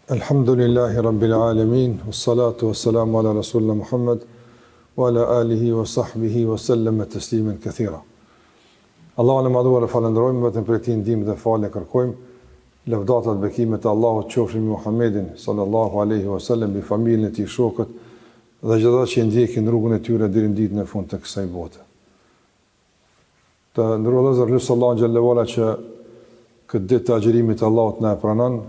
Alhamdulillahi Rabbil Alamin, wassalatu wassalamu ala Rasulina Muhammad, wa ala alihi wa sahbihi wa sallam e teslimen këthira. Allahun e madhuar e falendrojmë, vetëm për ti ndihmë dhe falë kërkojmë, lëvdatat bekimet e Allahut qofshin mbi Muhammedin sallallahu alaihi wasallam, bi familjen e tij, shokët dhe gjithë ata që ndjekin rrugën e tyre deri në ditën e fundit të kësaj bote. Të ndërrua Zot lutë Allahu xhallahu ala që këtë ditë të agjërimit Allahut na e pranon,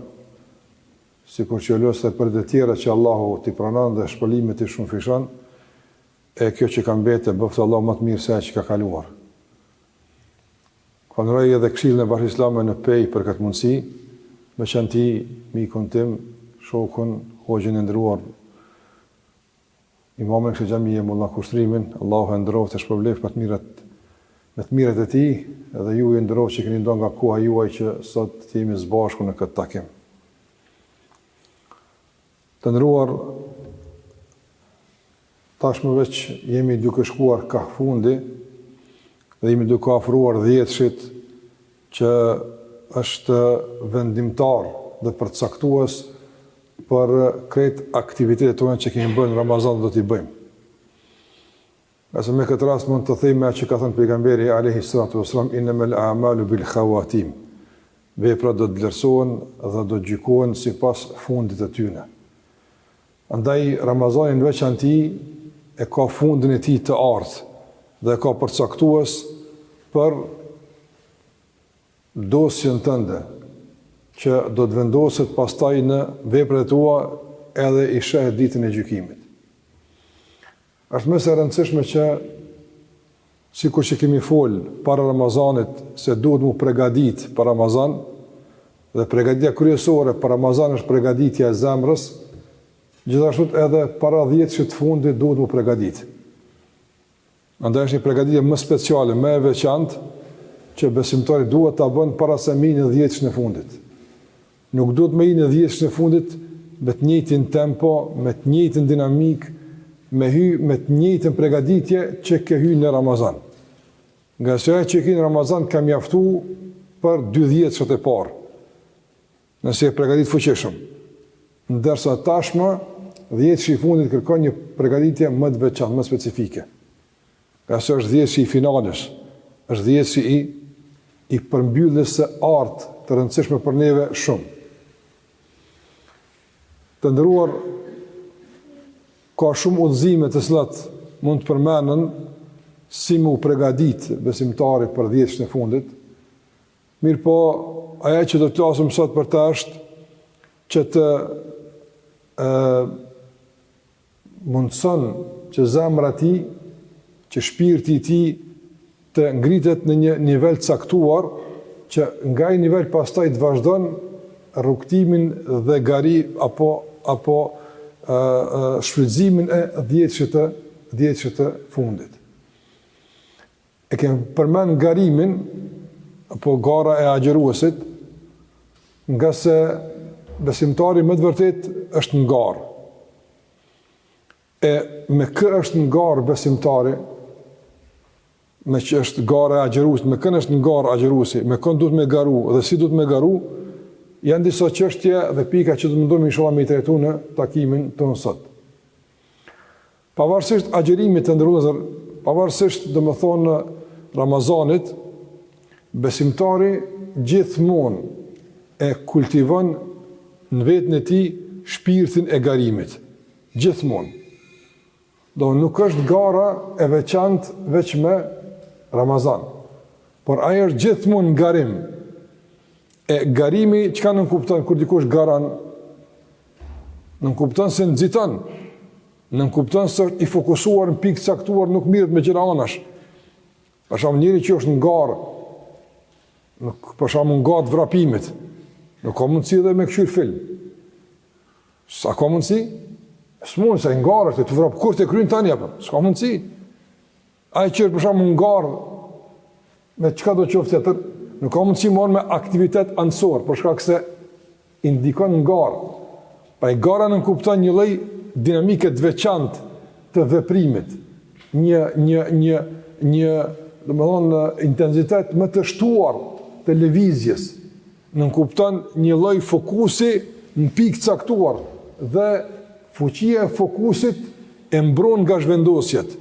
sikur që lësë për të tjera që Allahu t'i pranon dhe shpëlimet i shumë fishon, e kjo që ka mbete, bëftë Allah më të mirë se që ka kaluar. Këndëroj edhe këshillën e Bashkisë Islame në pej për këtë mundësi, me që në ti, mikun tim, shokun, hoxhin e ndëruar, imamin kështë gjamije, mulla kushtrimin, Allahu e ndërof të shpërblef për të miret e ti, edhe ju e ndërof që këni ndonë nga koha juaj që sot të jemi zbashku në këtë takim. Të ndëruar, tashmë veç jemi duke shkuar ka fundi dhe jemi duke afruar 10 që është vendimtar dhe përcaktues për kretë aktivitetet tonë që kemi bërë në Ramazan dhe do t'i bëjmë. Nëse me këtë rast mund të thejme që ka thënë pejgamberi alayhi salatu wassalam, innamal a'malu bil khawatim. Veprat do të vlerësohen dhe do të gjykohen sipas fundit të tyre. Andaj Ramazanin veçanti e ka fundin e tij të ardhë dhe ka përcaktues për dosjen tënde që do të vendoset pastaj në veprat e tua edhe i shehet ditën e gjykimit. Është më së rëndësishme që sikur që kemi fol para Ramazanit se duhet mu përgatit për Ramazan, dhe përgatitja kryesore për Ramazan është përgatitja e zemrës, gjithashtu edhe para 10 të fundit duhet mu përgatit. Andaj është një përgatitje më speciale, më e veçantë, që besimtari duhet ta bën para se me në 10 në fundit. Nuk duhet me në 10 në fundit me të njëjtin tempo, me të njëjtin dinamik, me të njëjtin përgatitje që ke hy në Ramazan. Nga se që ke në Ramazan ka mjaftu për 2 e parë, nëse e përgatit fuqishëm. Ndërsa tashmë 10 i fundit kërkon një përgatitje më të veçantë, më specifike. Nga se është 10 i finalës, është 10 i përmbylljes së artë të rëndësishme për neve shumë. Të ndëruar, ka shumë udhëzime të cilat mund të përmenden si mu përgatit besimtari për 10 në fundit. Mirë po, aja që do të flasim sot për ta është që të mundëson që zemra ti, që shpirti ti të ngritet në një nivel caktuar, që nga i nivel pastaj të vazhdon rrugtimin dhe gari apo shfrytëzimin e 10 të fundit. E kemi përmend garimin apo gara e agjëruesit, nga se besimtari më të vërtet është në garë. E me kë është në garë besimtari, me që është gara e agjëruesit, me kën është në garë agjëruesi, me kën duhet me garu dhe si duhet me garu, janë disa çështje dhe pika që do të mundohemi inshallah me i trajtu në takimin tonë sot. Pavarësisht agjërimit të ndërruar, pavarësisht domethënë në Ramazanit, besimtari gjithmonë e kultivon në vetën e tij shpirtin e garimit. Gjithmonë. Do nuk është gara e veçantë veç me Ramazan, por ajo është gjithmonë garim. E garimi çka nuk kupton kur dikush garan? Nuk kupton se nxiton. Nuk kupton se i fokusuar në pikë caktuar, nuk mirët me gjëra anash. Për shembull, njëri që është në garë, për shembull nga të vrapimit, nuk ka mundësi edhe me këshir film. Sa ka mundësi? S'mund se ngarë është të vrap kur të kryen tani apo? S'ka mundësi. Ai që për shembull ngarë me çka do të qoftë tjetër, nuk ka mundësi marrë me aktivitet anësor, për shkak se indikon ngarë. Pa i gara nuk kupton një lloj dinamike të veçantë të veprimit, një domethënë intensitet më të shtuar të lëvizjes, nuk kupton një lloj fokusi në pikë caktuar dhe fuqia e fokusit e mbron nga zhvendosjet.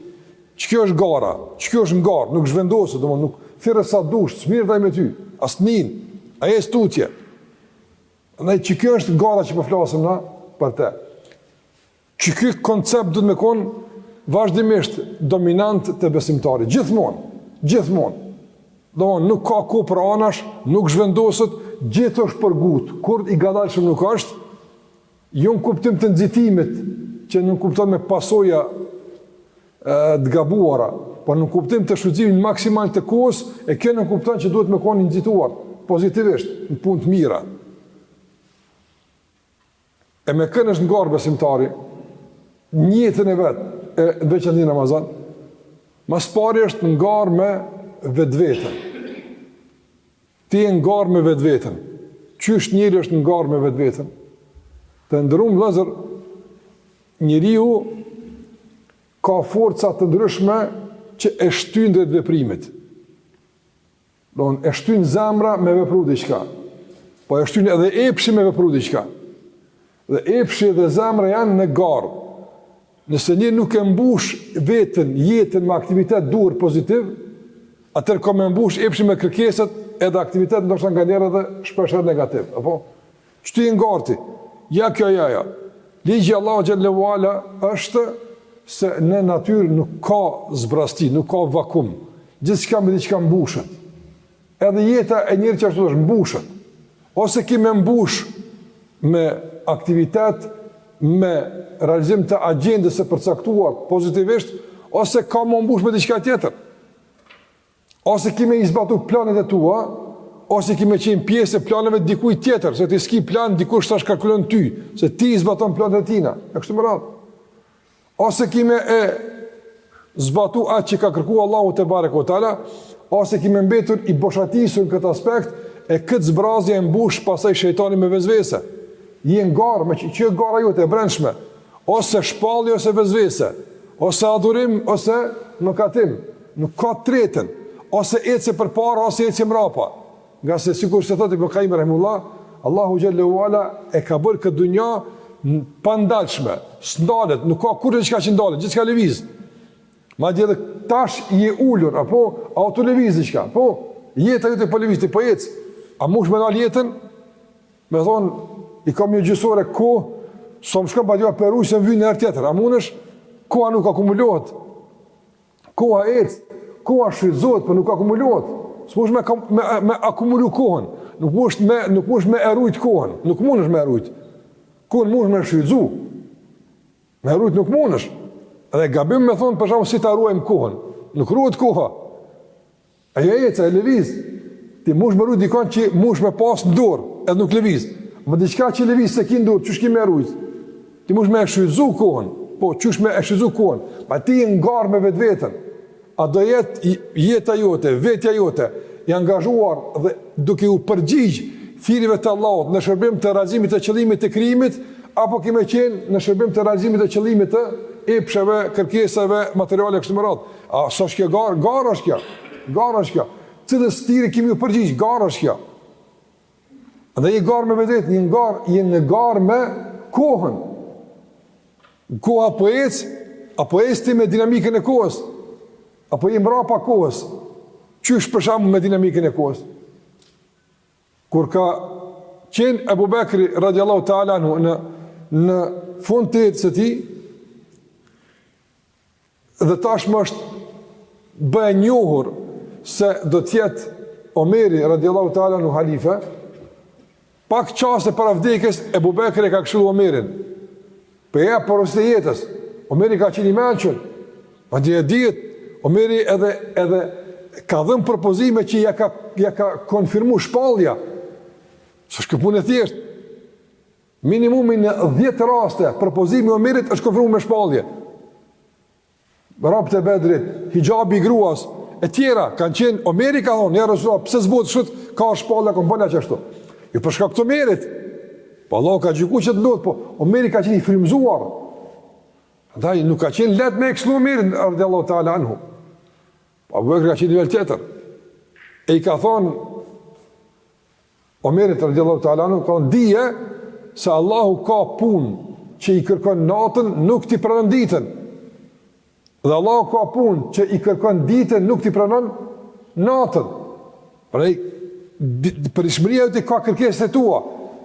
Ç'kjo është gara, ç'kjo është ngar, nuk zhvendoset, domethënë nuk thirrë sa dush, smirtaj me ty, asnin, ai është tutje. Andaj ç'kjo është gara që po flasim na për të. Ky koncept duhet me kon vazhdimisht dominant të besimtarit, gjithmonë. Domethënë nuk ka ku për anash, nuk zhvendoset, gjithë është për gut, kur i gadalshëm nuk është, jo në kuptim të nxitimit, që nuk kupton me pasoja të gabuara, por në kuptim të shfrytëzimit maksimal të kohës, e kjo nuk kupton që duhet me qenë i nxituar pozitivisht në punë të mira. E me kënë është ngarë besimtari, njëtën e vetë, në veçantë në Ramazan, mas pari është ngarë me vetveten. Ti e ngarë me vetveten. Qysh njëri është ngarë me vetveten? Të ndërum vëllezër, njeriu ka forca të ndryshme që e shtyn drejt veprimit. E shtyn zemra me vepru diçka, po e shtyn edhe epshi me vepru diçka. Dhe epshi dhe zemra janë në garë. Nëse një nuk e mbush jetën me aktivitet duhur pozitiv, atër ka me mbush epshi me kërkeset edhe aktivitet ndoshta nga njerë edhe shpesher negativ. Apo? Qëty në garti? Ja kjo, ja. Ligji Allahu xhallahu ala është se në natyrë nuk ka zbrasti, nuk ka vakum. Gjithçka me diçka mbushet. Edhe jeta e njëri që ashtu është mbushet. Ose ki me mbush me aktivitet, me realizim të agjendës së përcaktuar pozitivisht, ose ka më mbush me diçka tjetër. Ose ki me izbatu planet e tua, ose ki me qenë pjesë e planeve dikuj tjetër, se ti s'ki plan dikush tash kalkulon ty, se ti izbaton planet e tina, e kështu më radhë. Ose ki me e zbatu atë që ka kërku Allahu te bareke ve teala, ose ki me mbetur i boshatisur në këtë aspekt, e këtë zbrazje e mbush pasaj shejtani me vezvese. Je ngarë, me që gara jote e brendshme, ose shpalli, ose vezvese, ose adhurim, ose mëkatim, nuk ka tretën, ose ecje përpara, ose ecje mrapa. Nga se sikur se thotë Ibn Qayyim rahimullah, Allahu xhallahu ala e ka bërë këtë dunja pa ndalshme, s'ndalet, nuk ka kurrë diçka që ndalet, gjithçka lëviz. Madje edhe tash je ulur, apo auto lëviz diçka, po jeta jote po lëviz, ti po ec. A mush me dal jetën? Me thonë, i kam një gjysore kohë, sa më shkon pa t'ja peru se më vynë në herë tjetër. A mundesh? Koha nuk akumulohet. Koha ec, koha shfrytëzohet, por nuk akumulohet. S'mush me akumulu kohën. Nuk mush me erujt kohën. Nuk mundesh me erujt. Kohën mundesh me shfrytëzu. Me erujt nuk mundesh. Edhe gabim me thonë për shkak si ta ruajmë kohën. Nuk ruhet koha. Ajo ec, ai lëviz. Ti mush me rujt dikon që mush me pas në dorë, edhe nuk lëviz. Më diçka që lëviz se ki në dorë, çush ki me rujt? Ti mush me e shfrytëzu kohën. Po, çush me e shfrytëzu kohën? Pa ti je ngarë me vetveten. A do jetë jeta jote, vetja jote, i angazhuar dhe duke u përgjigj thirrjeve të Allahut në shërbim të realizimit të qëllimit të krijimit, apo kime qenë në shërbim të realizimit të qëllimit të epsheve, kërkesave, materiale kështu me radhë. A sa është kjo garë? Garë është kjo. Garë është kjo. Cilës tiri kemi u përgjigj? Garë është kjo. Dhe je garë me vetet, je në garë me kohën. Koha apo eci me dinamikën e kohës, apo je mrapa kohës. Qysh për shembull me dinamikën e kohës? Kur ka qenë Abu Bekri radiallahu ta'ala anhu në fund të jetës së tij, dhe tashmë është bë e njohur se do t'jetë Omeri radiallahu ta'ala anhu halife, pak qaste para vdekjes Abu Bekri ka këshillu Omerin. Për ja porosit e jetës, Omeri ka qenë i mençur. Madje e dihet, Omeri edhe ka dhënë propozime që ja ka konfirmu shpallja. S'është punë e thjeshtë. Minimumi në 10 raste propozimi i Omerit është konfirmuar me shpallje. Rabët e Bedrit, hijabi i gruas, e tjera kanë qenë. Omeri ka thonë, ja Rasulullah, pse zbut shut ka shpallja kompania çashtu. Jo për shkak të Omerit. Po Allah ka gjykuar që të ndodh, po Omeri ka qenë i frymzuar. Andaj nuk ka qenë lehtë me këshillu Omerin radhiyallahu ta'ala anhu. Po Abu Bekri ka qenë nivel tjetër. E i ka thonë Omerit radhiyallahu ta'ala anhu, ka thonë dije se Allahu ka punë që i kërkon natën, nuk t'i pranon ditën. Dhe Allahu ka punë që i kërkon ditën, nuk t'i pranon natën. Përishmëria jote ka kërkesat e tua.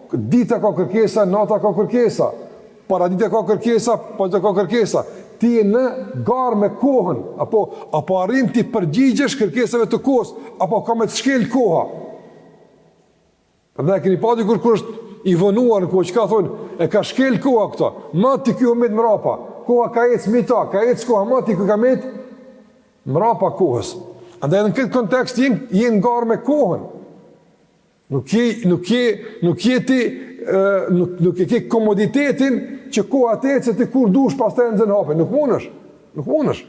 Dita ka kërkesa, nata ka kërkesa. Paradite ka kërkesa, pastaj ka kërkesa. Ti je në garë me kohën, apo arrin ti përgjigjesh kërkesave të kohës, apo ka me të shkel koha. Prandaj keni pa dikur kur është i vënuar në kohë, çka thonë, e ka shkel koha këto. Ma ti ky umet mrapa. Koha ka ecë mita, ka ecë koha, ma ti ky ka met mrapa kohës. Andaj në këtë kontekst je në garë me kohën. Nuk e ke komoditetin që koha të ecë ti kur dush pastaj nxën hape. Nuk mundesh.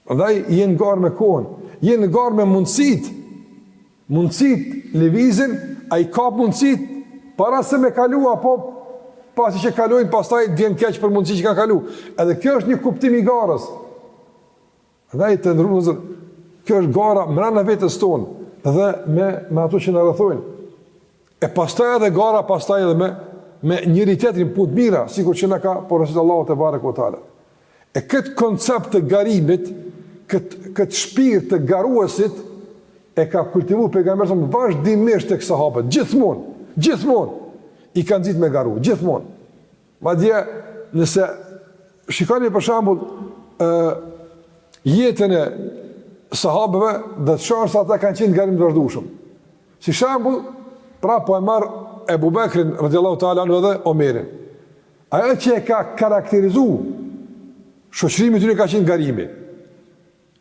Prandaj je në garë me kohën. Je në garë me mundësitë. Mundësitë lëvizin, ai ka mundësitë para se me kalu apo pasi që kalojnë pastaj vjen keq për mundësi që ka kalu. Edhe kjo është një kuptim i garës. Prandaj të ndruzë, kjo është gara brenda vetes tonë. Dhe me ato që në rrethojnë. E pastaj edhe gara, pastaj edhe me njëri tjetrin punë të mira, sikur që na ka porositur Allahu te bareku teala. E këtë koncept të garimit, këtë shpirt të garuesit e ka kultivuar pejgamberi vazhdimisht tek sahabët, gjithmonë i kanë nxitur me garu, gjithmonë. Madje nëse shikoni për shembull jetën e sahabëve dhe të shohë se ata kanë qenë garim të vazhdueshëm. Si shembull, pra po e marr Ebu Bekrin radhiyallahu ta'ala anhu dhe Omerin. Ajo që e ka karakterizuar shoqërimin e tyre ka qenë garimi.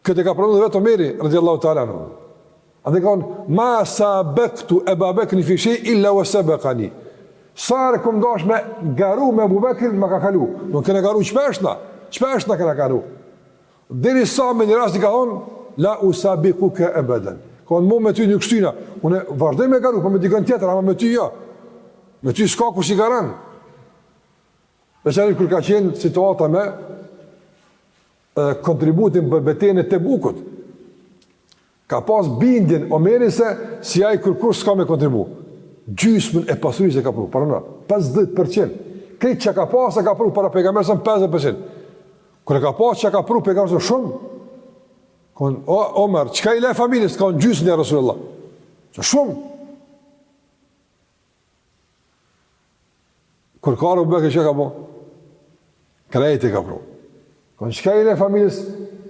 Këtë ka pranuar vetë Omeri radhiyallahu ta'ala anhu. Ande kanë ma sabaqtu Ebu Bekrin fi shay illa wa sabaqani. Sa rekom dosh me garu me Ebu Bekrin më ka kalu. Nuk kanë garu çpeshna kanë garu. Deri sa me një rast i ka thonë la usabiquka abadan. Kon mu me ty nuk shtyna. Unë vazhdoj me garu, po me dikon tjetër, ama me ty jo. Me ty s'ka kush i garan. Veçanërisht kur ka qenë situata me kontributin për betejën e Tebukut. Ka pas bindjen Omeri se si ai kërkush s'ka me kontribu. Gjysmën e pasurisë e ka pru, para 50%. Këtë që ka pas e ka pru para pejgamberit 50%. Kur e ka pas që ka pru pejgamberit shumë, Omer, qëka i le familjes, ka në gjysën e Rasulullah? Që shumë. Kur ka Ebu Bekri që ka po? Krejti ka pro. Qëka i le familjes,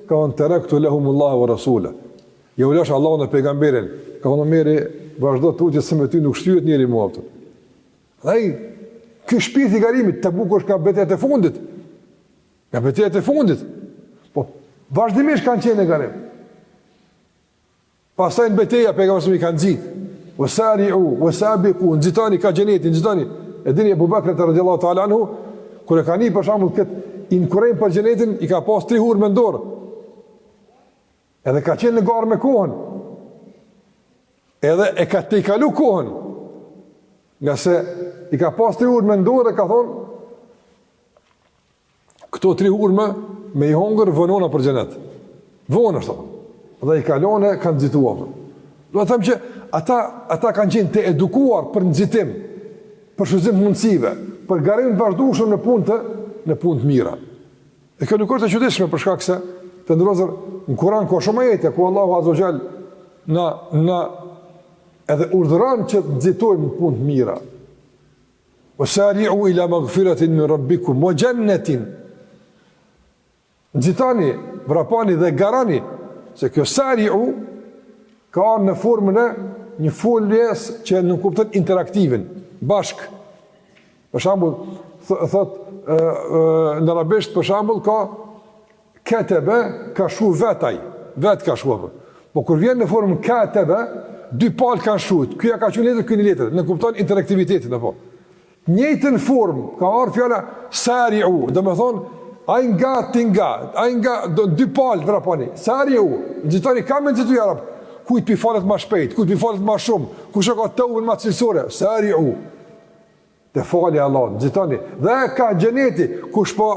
ka në terektu lehumullahu wa Rasulullah. Ja u lash Allah në pejgamberin, ka në meri, vazhdo të utje se me ty nuk shtyjet njëri mua pëtër. Dhej, kë shpirti i garimit, të bukur është ka betejat e fundit. Ka betejat e fundit. Po, vazhdimisht kanë qenë e garim. Pastaj në beteja pejgamberi kanë nxit. Wasari'u wasabiqu, nxitani ka xheneti, nxitani. E dini Abu Bakr radhiyallahu ta'ala anhu, kur e kanë për shembull kët inkurrën për xhenetin, i ka pas 3 hurë me dorë. Edhe ka qenë në garë me kohën. Edhe e ka të i kalu kohën. Nga se i ka pas 3 hurë me dorë dhe ka thonë këto 3 hurme me i hongër vënona për xhenet. Vonë është. Dhe i kalone kanë nxituar. Do të them që ata kanë qenë të edukuar për nxitim, për shfrytëzim të mundësive, për garim të vazhdueshëm në punë të mira. E kjo nuk është e çuditshme për shkak se të ndrozur në Kur'an ka shumë ajete ku Allahu Azza wa Jall na edhe urdhëron që të nxitojmë punë të mira. Wasari'u ila maghfiratin min rabbikum wa jannatin. Nxitani, vrapani dhe garani se kjo sari'u ka në formën e një foljes që nuk kupton interaktivin, bashk. Për shembull, thot në arabisht për shembull ka kataba ka shu vetaj, vet ka shu. Po kur vjen në formën kataba, 2 palë kanë shut. Ky ja ka qenë letër, ky në letër, nuk kupton interaktivitetin apo. Njëjtën formë ka ardhur fjala sari'u, domethënë ai nga 2 palë vraponi. Sari'u, nxitoni kamë nxitu arab. Kujt pi falet më shpejt, kujt pi falet më shumë, kush ka tëvën më cilësore, sari'u. Te fali Allah, nxitoni. Dhe ka xheneti, kush po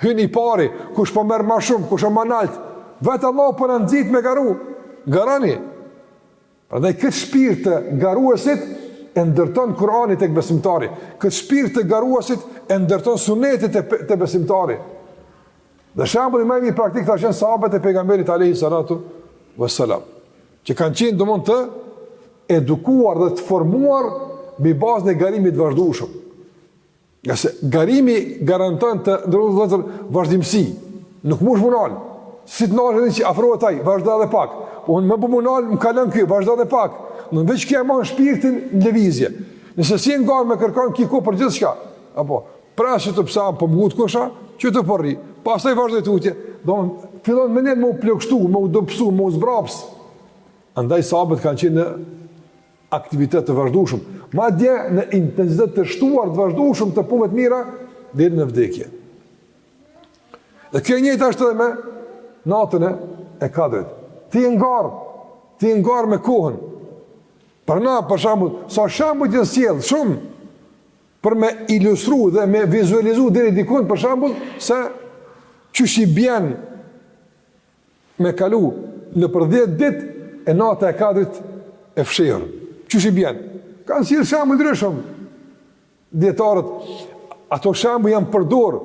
hyn i pari, kush po merr më shumë, kush është më lart. Vetë Allah po na nxit me garu. Garani. Prandaj këtë shpirt të garuesit e ndërton Kur'ani tek besimtari. Këtë shpirt të garuesit e ndërton sunetit të besimtari. Dhe shembulli më i mirë praktik ka qenë sahabët e pejgamberit alayhi salatu wassalam, që kanë qenë domon të edukuar dhe të formuar mbi bazën e garimit të vazhdueshëm. Nga se garimi garanton të ndërrozë vazhdimsi. Nuk mund munal. Si të nalë që afrohet ai, vazhdo edhe pak. Unë më munal, më kalon ky, vazhdo edhe pak. Në veç që e marr shpirtin në lëvizje. Nëse si ngar me kërkon kiku për gjithçka, apo prashë të psa po mgut kusha, që të porri. Pastaj vazhdoi tutje. Domthon fillon më net më u plagështu, më u dobësu, më u zbraps. Andaj sahabët kanë qenë në aktivitet të vazhdueshëm, madje në intensitet të shtuar të vazhdueshëm të punëve të mira deri në vdekje. Dhe kjo njëjtë është edhe me natën e Kadrit. Ti e ngar me kohën. Për na, për shembull, sa shembull të sjell shumë për me ilustru dhe me vizualizu deri dikun, për shembull, se çush i bjen me kalu në për 10 ditë e nata e Kadrit e fshirë. Çush i bjen? Kanë sjell shembull ndryshëm. Dietarët, ato shembull janë përdor,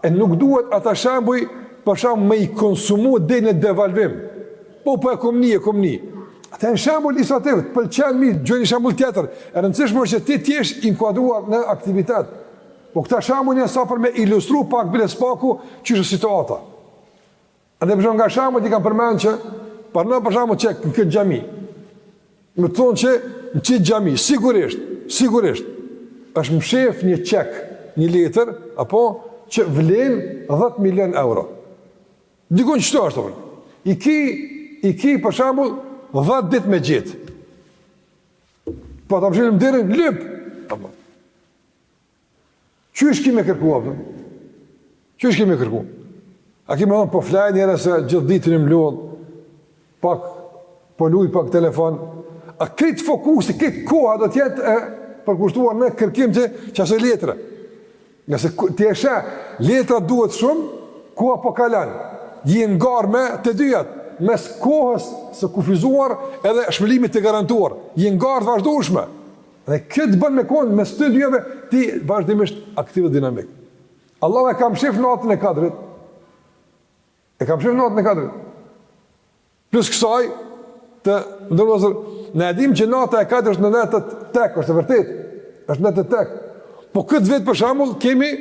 e nuk duhet ata shembull për shembull me i konsumu deri në devalvim. Po e kom ni. Ata janë shembull ilustrativ, të pëlqen mirë, gjoni shembull tjetër. E rëndësishme është që ti të jesh inkuadruar në aktivitet. Po këta shembull janë sa për me ilustru pak bile spaku ç'është situata. Andaj për shembull nga shembull i kam përmend që për shembull që në këtë xhami. Më thonë që në këtë xhami sigurisht është mshef një çek, një letër apo që vlen 10 milion euro. Dikon çto është apo? I ki për shembull 10 ditë me gjetë. Po ta vëshim derën lyp. Apo. Çuish kime kërkuar? Çuish kime kërkuar? A kime thonë po flaj njëra se gjithë ditën më lodh, pak po luaj pak telefon. A këtë fokusi, këtë koha do t'jetë e përkushtuar në kërkim të qasoj letra. Nga se ti e sheh, letra duhet shumë, koha po kalan. Jenë ngarë me të dyjat, mes kohës së kufizuar edhe shpëlimit të garantuar. Jenë ngarë të vazhdueshme. Dhe këtë bën me kohën, mes të dyjave, ti vazhdimisht aktiv dhe dinamik. Allah e kam shef natën e Kadrit. Plus kësaj, të ndërlozër, ne edhim që nata e Kadrit është në netët tek, është e vërtet, është netët tek. Po këtë vetë për shembull kemi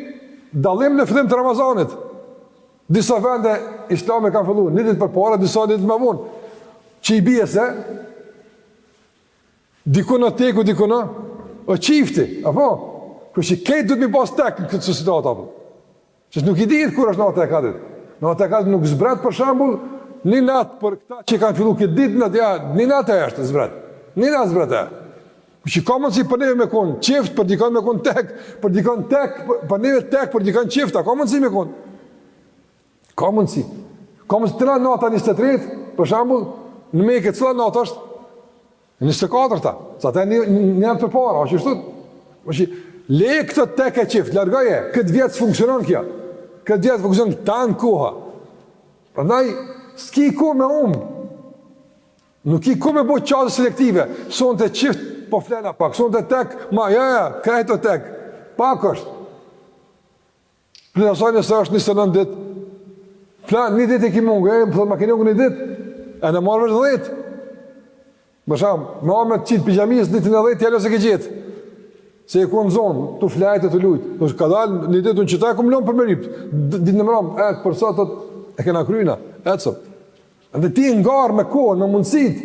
dallim në fillim të Ramazanit. Disa vende islame kanë filluar një ditë përpara, disa ditë më vonë. Që i bie se dikuna teku, dikuna o çifti, apo? Kështu që këtë duhet mi pas tek në këtë situatë apo. Që nuk i dihet kur është nata e Kadrit. Nata e Kadrit nuk zbret për shembull një natë për këta që kanë filluar këtë ditë, një natë është zbret. Një natë zbret. Që ka mundësi për neve me konë qift, për dikon me konë tek, për dikon tek, për neve tek, për dikon qifta, ka mundësi me konë. Ka mundësi të na nata 23, për shambull, në me këtë cëla nata është 24-ta, sa ta një për para, që shtut, le këtë tek e qift, largoje, këtë vjetë funksionon kja, këtë vjetë funksionon tanë koha. Prandaj, s'ki ku me nuk i ku me bo qazë selektive, son të qift, po flena pak, son të tek, krejto tek, pak është. Plenasaj nëse është 29 dit, plan, një dit e ki mungë, ma keni unë një dit, e në marrë vështë 10. Më shamë, me arme të qitë pijamis, ditin e 10, tjelo se ke gjithë. Se e ku në zonë, tu flajtë e tu lujtë. Nështë ka dalë, një dit unë qëta e ku më lonë për më ripë. Ditë në mëramë, përsa të e kena kryna, etësëm. Dhe ti ngarë me kohën, me mundësit,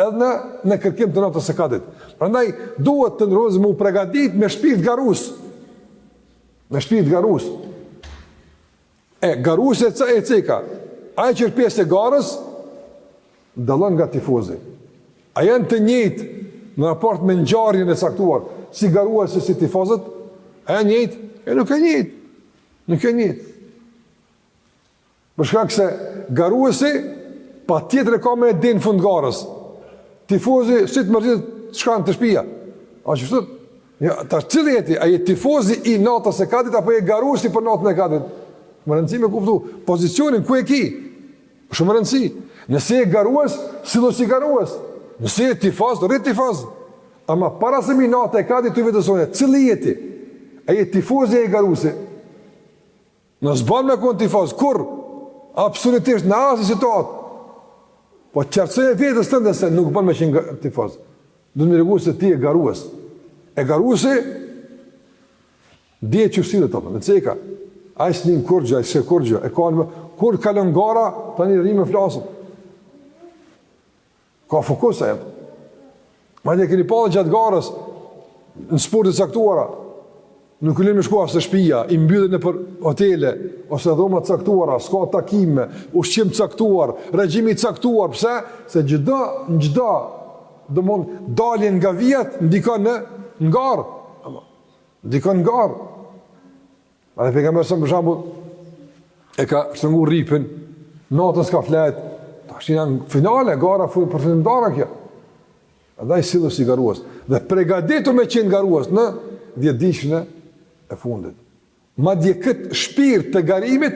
edhe në kërkim të natës së Kadrit. Prandaj duhet të ndërrozë më u pregadit me shpirt garus. Me shpirt garus. Garus e ceka. Aje që është pjesë e garës, dallon nga tifozi. A janë të njëjtë në raport me ngjarjen e caktuar, si garuesi si tifozët? A janë njëjtë? Nuk e njëjtë. Nuk e njëjtë. Për shkak se garuesi pa tjetër e ka me din fund garës. Tifozi, si të mërzit, shkanë të shpia. A që shtët? Ja, ta cilë jeti, a je tifozi i natës e Kadrit, apo je garuesi për natën e Kadrit? Më rëndësi me kuptu, pozicionin, ku e ki? Shumë rëndësi. Nëse e garues, silo si garues. Nëse e tifaz, rrit tifaz. Ama para se mi natë e kati të vetësone, cili jeti? A jeti tifozi e garusi? Në zban me konë tifoz, kur? Absolutisht, në asë situatë. Po qërësoj e vetës të ndë se nuk ban me qenë tifoz. Du të më regu se ti e garues. E garusi, dje qësile të për, në ceka. A i s'nim kurgjë, a i s'e kurgjë, e ka në kur kalën gara, ta një rrimë e flasëm. Ka fokus e jetë. Ma një keni pa dhe gjatë garës, në sportit caktuara, nuk këllim me shkua së shpia, i mbyllet në për hotele, ose dhoma caktuara, s'ka takime, ushqim caktuar, regjimi caktuar, pse? Se gjda, dhe mund daljen nga vjetë, ndikon në ngarë. Ndikon në ngarë. A dhe pejgamberi për shambull, e ka shtrëngu ripin, natën s'ka flet, ta është janë finale, gara përfundimtare kjo. Edhe i sillu si garues. Dhe pregaditu me qenë garues në 10 ditën e fundit. Madje këtë shpirt të garimit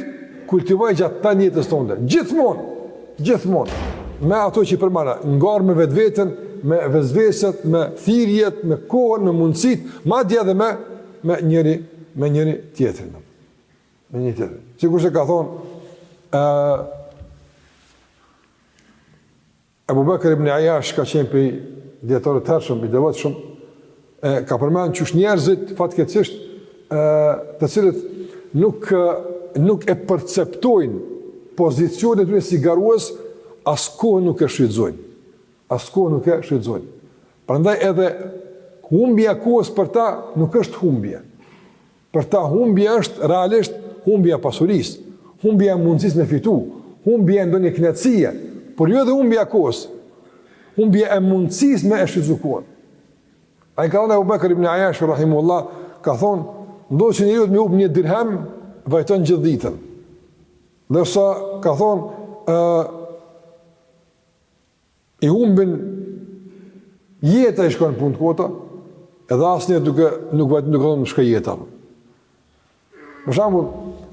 kultivoj gjatë të jetës tonë. Gjithmonë. Me ato që i përmana, ngarë me vetveten, me vezveset, me thirrjet, me kohën, me mundësit, madje edhe me njëri tjetrin. Me një tjetër. Sikur se ka thonë, Abu Bakr ibn Ayash ka qenë për djetarët të hershëm, i devotshëm, ka përmenë qysh njerëzit, fatkeqësisht, të cilët nuk e perceptojnë pozicionet të si garues, as kohën nuk e shfrytëzojnë. Prandaj edhe humbja kohës për ta nuk është humbje. Për ta humbja është realisht humbja pasurisë, humbja mundësisë me fitu, humbja ndonjë kënaqësie, por jo edhe humbja kohës, humbja e mundësisë me e shfrytëzu kohën. Ai ka thënë Abu Bakr ibn Ayash rahimullah, ka thonë, ndodhë që njeriu të më humb një dirhem, vajton gjithë ditën. Ndërsa ka thonë, i humbin jeta i shkon punë të kota, edhe asnjë nuk vajton shkoj jeta. Për shembull,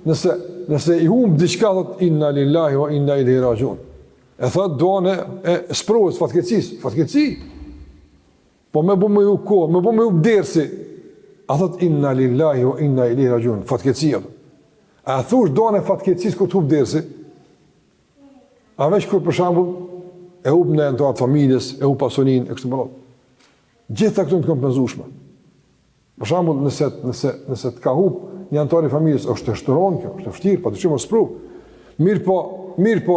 nëse i humb diçka, thot inna lillahi wa inna ilaihi rajiun. E thot duan e sprovës fatkeqësi. Po me bu me ju kohë, me bu me ju dersi. A thot inna lillahi wa inna ilaihi rajiun, fatkeqësi. A thush duan e fatkeqësisë kur të humb dersi? A veç kur për shembull e humb në antar të familjes, e humb pasurinë e kështu me radhë. Gjitha këto të kompenzueshme. Për shembull, nëse të ka humb një antar i familjes, është të shtëron kjo, është të vështirë, padyshim mos prov. Mirë po,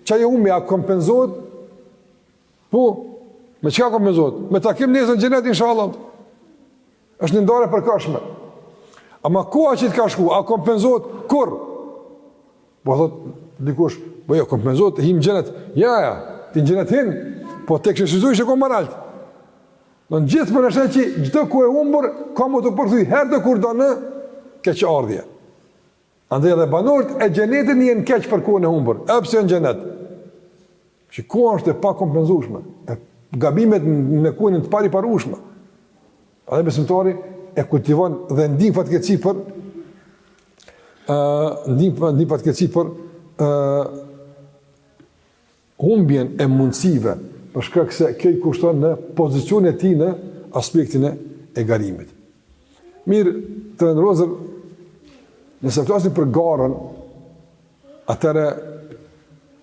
çaj humbi a kompenzohet? Po, me çka kompenzohet? Me takim nesër në xhenet inshallah. Është një ndarje përkohshme. Ama koha që të ka shku, a kompenzohet kur? Po thot dikush, po jo kompenzohet him xhenet. Ja, ti në xhenet hin, po tek shëzuj që kom maralt. Në gjithë për është që gjithë ku e humbur, ka më të përthuj herë të kur do në keqë ardhje. Andaj edhe banorët e xhenetit jenë keq për kohën e humbur, pse në xhenet. Që koha është e pa kompenzueshme, gabimet në kohën të pariparueshme. Andaj besimtari e kultivon dhe ndin fatkeqësi për humbjen e mundësive, për shkak se kjo i kushton në pozicionin e tij në aspektin e garimit. Mirë, të ndërozër, nëse flasim për garën, atëre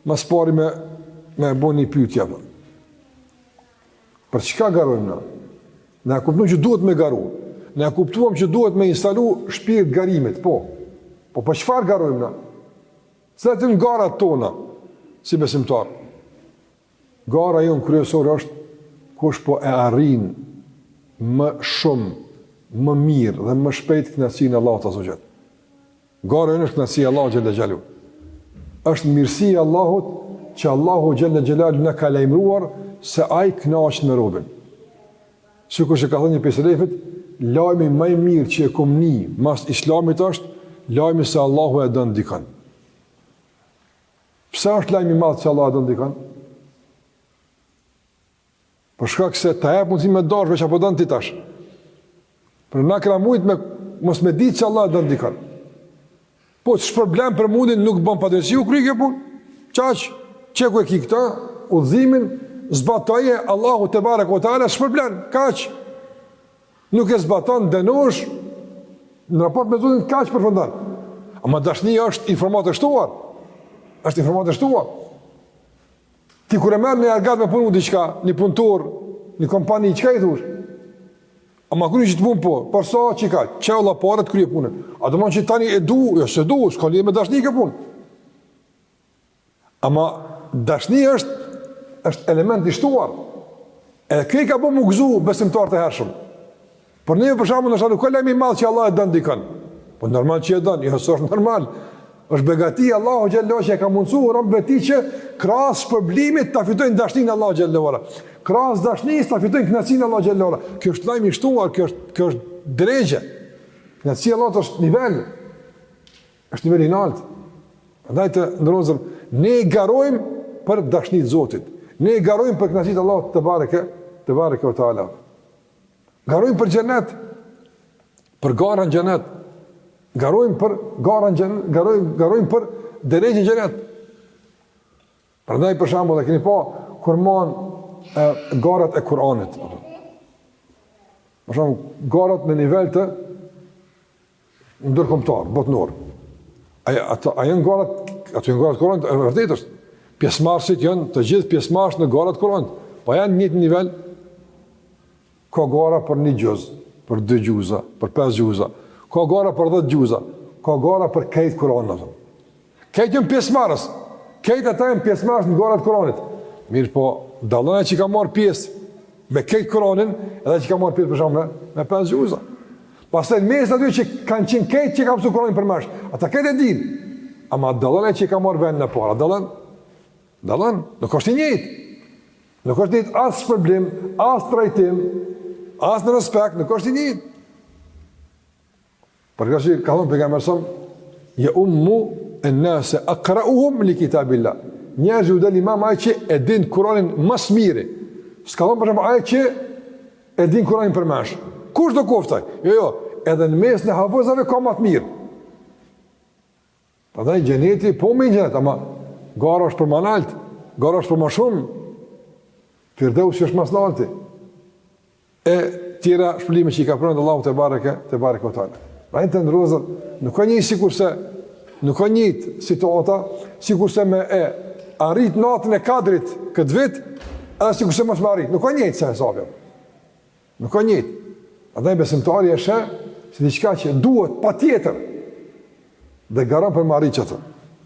mas pari me bo një pyetje. Për çka garojmë na? Ne kuptojmë që duhet me garu. Ne kuptuam që duhet me instalu shpirt garimit, po për çfarë garojmë na? Cilat janë garat tona si besimtar? Gara jonë kryesore është kush po e arrin më shumë, më mirë dhe më shpejt kënaqësinë e Allahut azza wa jall. Gara jonë është kënaqësia e Allahut xhalla xhelalu. Është mirësia e Allahut që Allahu xhalla xhelalu na ka lajmëruar se ai kënaqet me robën. Sikur që ka thënë një peselefit, lajmi më i mirë që e kom ni mas islamit është lajmi se Allahu e don dikon. Pse është lajmi i madh se Allahu e don dikon? Për shkak se ta jep mundësi me dash veç apo don ti tash. Për na kramujt me mos me ditë se Allah don dikon. Po ç'është problem për mundin nuk bën padrejti u kry kjo punë. Çaq, çe ku e ki këtë udhëzimin zbatoje, Allahu te barek o teala shpërblen, kaq. Nuk e zbaton, dënosh, në raport me Zotin kaq përfundon. Ama dashnia është informat e shtuar. Është informat e shtuar. Ti kur e merr në argat me punu diçka, një punëtor, një kompani, çka i thosh? Ama kur që të punë po, për sa që ka, që olla parët krye punën. A do që tani e du, jo se du, s'ka lidhje me dashni kjo punë. Ama dashni është element i shtuar. E kjo i ka bu më gëzu besimtar të hershëm. Por ne për shembull nështë nuk ka lajm i madh që Allah e dën dikën. Po normal që e dën, jo s'është normal. Është begati Allahu xhallahu që e ka mundsuar robëve ti që krahas problemit ta fitojnë dashninë Allahu xhallahu ala. Krahas dashnisë ta fitojnë kënaqësinë Allahu xhallahu ala. Kjo është lajm i shtuar, kjo është drejgje. Kënaqësia e Allahut është nivel. Është nivel i lartë. Prandaj të ndrozëm, ne garojmë për dashnitë e Zotit. Ne garojmë për kënaqësinë e Allahut te bareke ve teala. Garojmë për xhenet, për garën xhenet. Garojmë për garën xhenet, garojmë për drejtë xhenet. Prandaj për shembull, e keni pa kur garat e Kuranit. Për shembull, garat në nivel të ndërkombëtar, botnor. Ato janë garat Kuranit, vërtet është. Pjesëmarrësit janë të gjithë pjesëmarrës në garat Kuranit. Po janë në një nivel. Ka gara për 1 gjuz, për 2 gjuza, për 5 gjuza. Ka gara për 10 gjuza. Ka gara për kejt Kuranit. Kejt janë pjesëmarrës. Kejt ata janë pjesëmarrës në garat Kuranit. Mirë po, dallon ai që ka marrë pjesë me kejt Kuranin, edhe që ka marrë pjesë për shembull me 5 gjuza. Pastaj në mes aty që kanë qenë kejt që ka mësuar Kuranin përmesh. Ata kejt e din. Ama dallon ai që ka marrë vendin e parë. Dallon, nuk është i njëjtë. Nuk është njëjtë as problem, as trajtim, as në respekt, nuk është i njëjtë. Përkësi ka thonë pejgamberi sa ya ummu an-nas aqra'uhum li kitabillah. Njerëzit u dal imam ai që e din Kur'anin më së miri. S'ka thonë për shembull ai që e din Kur'anin përmesh. Kush do koftaj? Jo, edhe në mes në havozave ka më të mirë. Prandaj xheneti po më xhenet, ama gara është për më lart, gara është për më shumë. Firdausi është më lart. E tjera shpëllime që i ka pranuar Allahu te bareke ve teala. Pra të ndrozën, nuk ka një situata, sikurse me arrit natën e Kadrit këtë vit, edhe sikurse mos më arrit. Nuk ka njëjtë se hesabja. Nuk ka njëjtë. Andaj besimtari e sheh se diçka që duhet patjetër dhe garon për marrë çatë.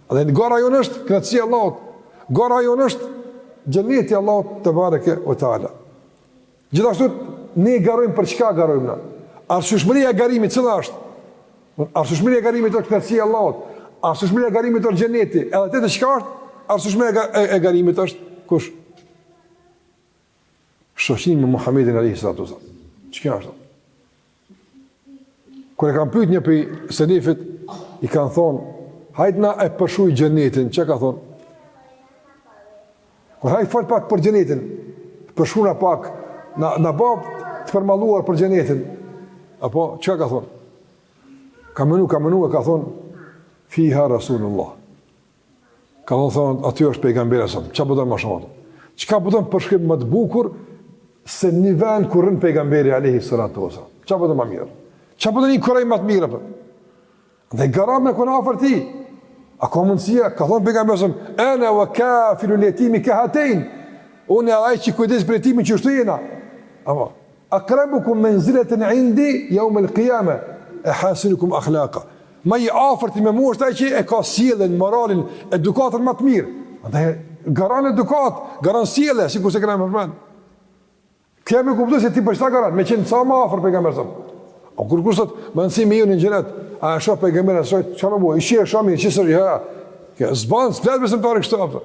Andaj gara jonë është kënaqësia e Allahut. Gara jonë është xheneti i Allahut te bareke ve teala. Gjithashtu ne garojmë për çka garojmë na? Arsyeshmëria e garimit cila është? Arsyeshmëria e garimit është kënaqësia e Allahut. Arsyeshmëria e garimit është xheneti. Edhe te çka është? Arsyeshmëria e garimit është kush? Shoqënia me Muhamedit alayhi salatu wasallam. Çka është? Kur e kam pyet një prej selefit, i kanë thonë, hajtë na e përshuj xhenetin, që ka thonë? Kur hajtë fal pak për xhenetin, përshuna pak, na bab të përmalluar për xhenetin, apo që ka thonë? Ka menu e ka thonë, fiha Rasulullah. Ka thonë, aty është pejgamberi sa. Ç'a po do më shumë? Çka po do të përshkrim më të bukur se një vend ku rrin pejgamberi alayhi salatu wasallam. Ç'a po do më mirë? Ç'a po do një kurrë më të mirë apo? Dhe garam me kuna afër ti. A ka mundësia? Ka thonë pejgamberi sa, ana wa kafilul yatimi ka hatain. Unë ai që kujdes për yatimin që shtu jena. Apo akrabukum manzilatan indi yawm al-qiyamah ahasinukum akhlaqa. Ma i afërti me mua është ai që e ka sjelljen, moralin, edukatën më të mirë. Andaj garan edukat, garan sjellje, sikur se kemë përmend. Kemë kuptuar se ti po shta garan, me qenë sa më afër pejgamberit. O kur sot më nsi me unë në xhenet, a shoh pejgamberin sa çfarë bëu? I shih shumë, i shih ja. Që zban, flet besimtar kështu apo.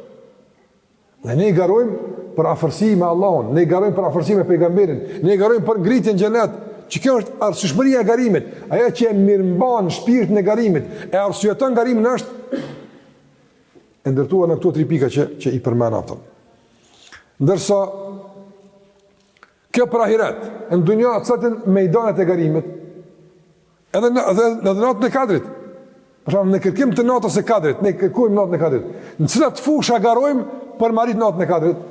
Ne garojmë për afërsi me Allahun, ne garojmë për afërsi me pejgamberin, ne garojmë për ngritjen në xhenet. Që kjo është arsyeshmëria e garimit, ajo që e mirëmban shpirtin e garimit, e arsyeton garimin është e ndërtuar në këto 3 pika që i përmend ato. Ndërsa kjo për ahiret, në dunja cëtën mejdanet e garimit, edhe në natën e Kadrit. Për shembull, në kërkim të natës e Kadrit, ne kërkojmë natën e Kadrit. Në cilat fusha garojmë për marit natën e Kadrit?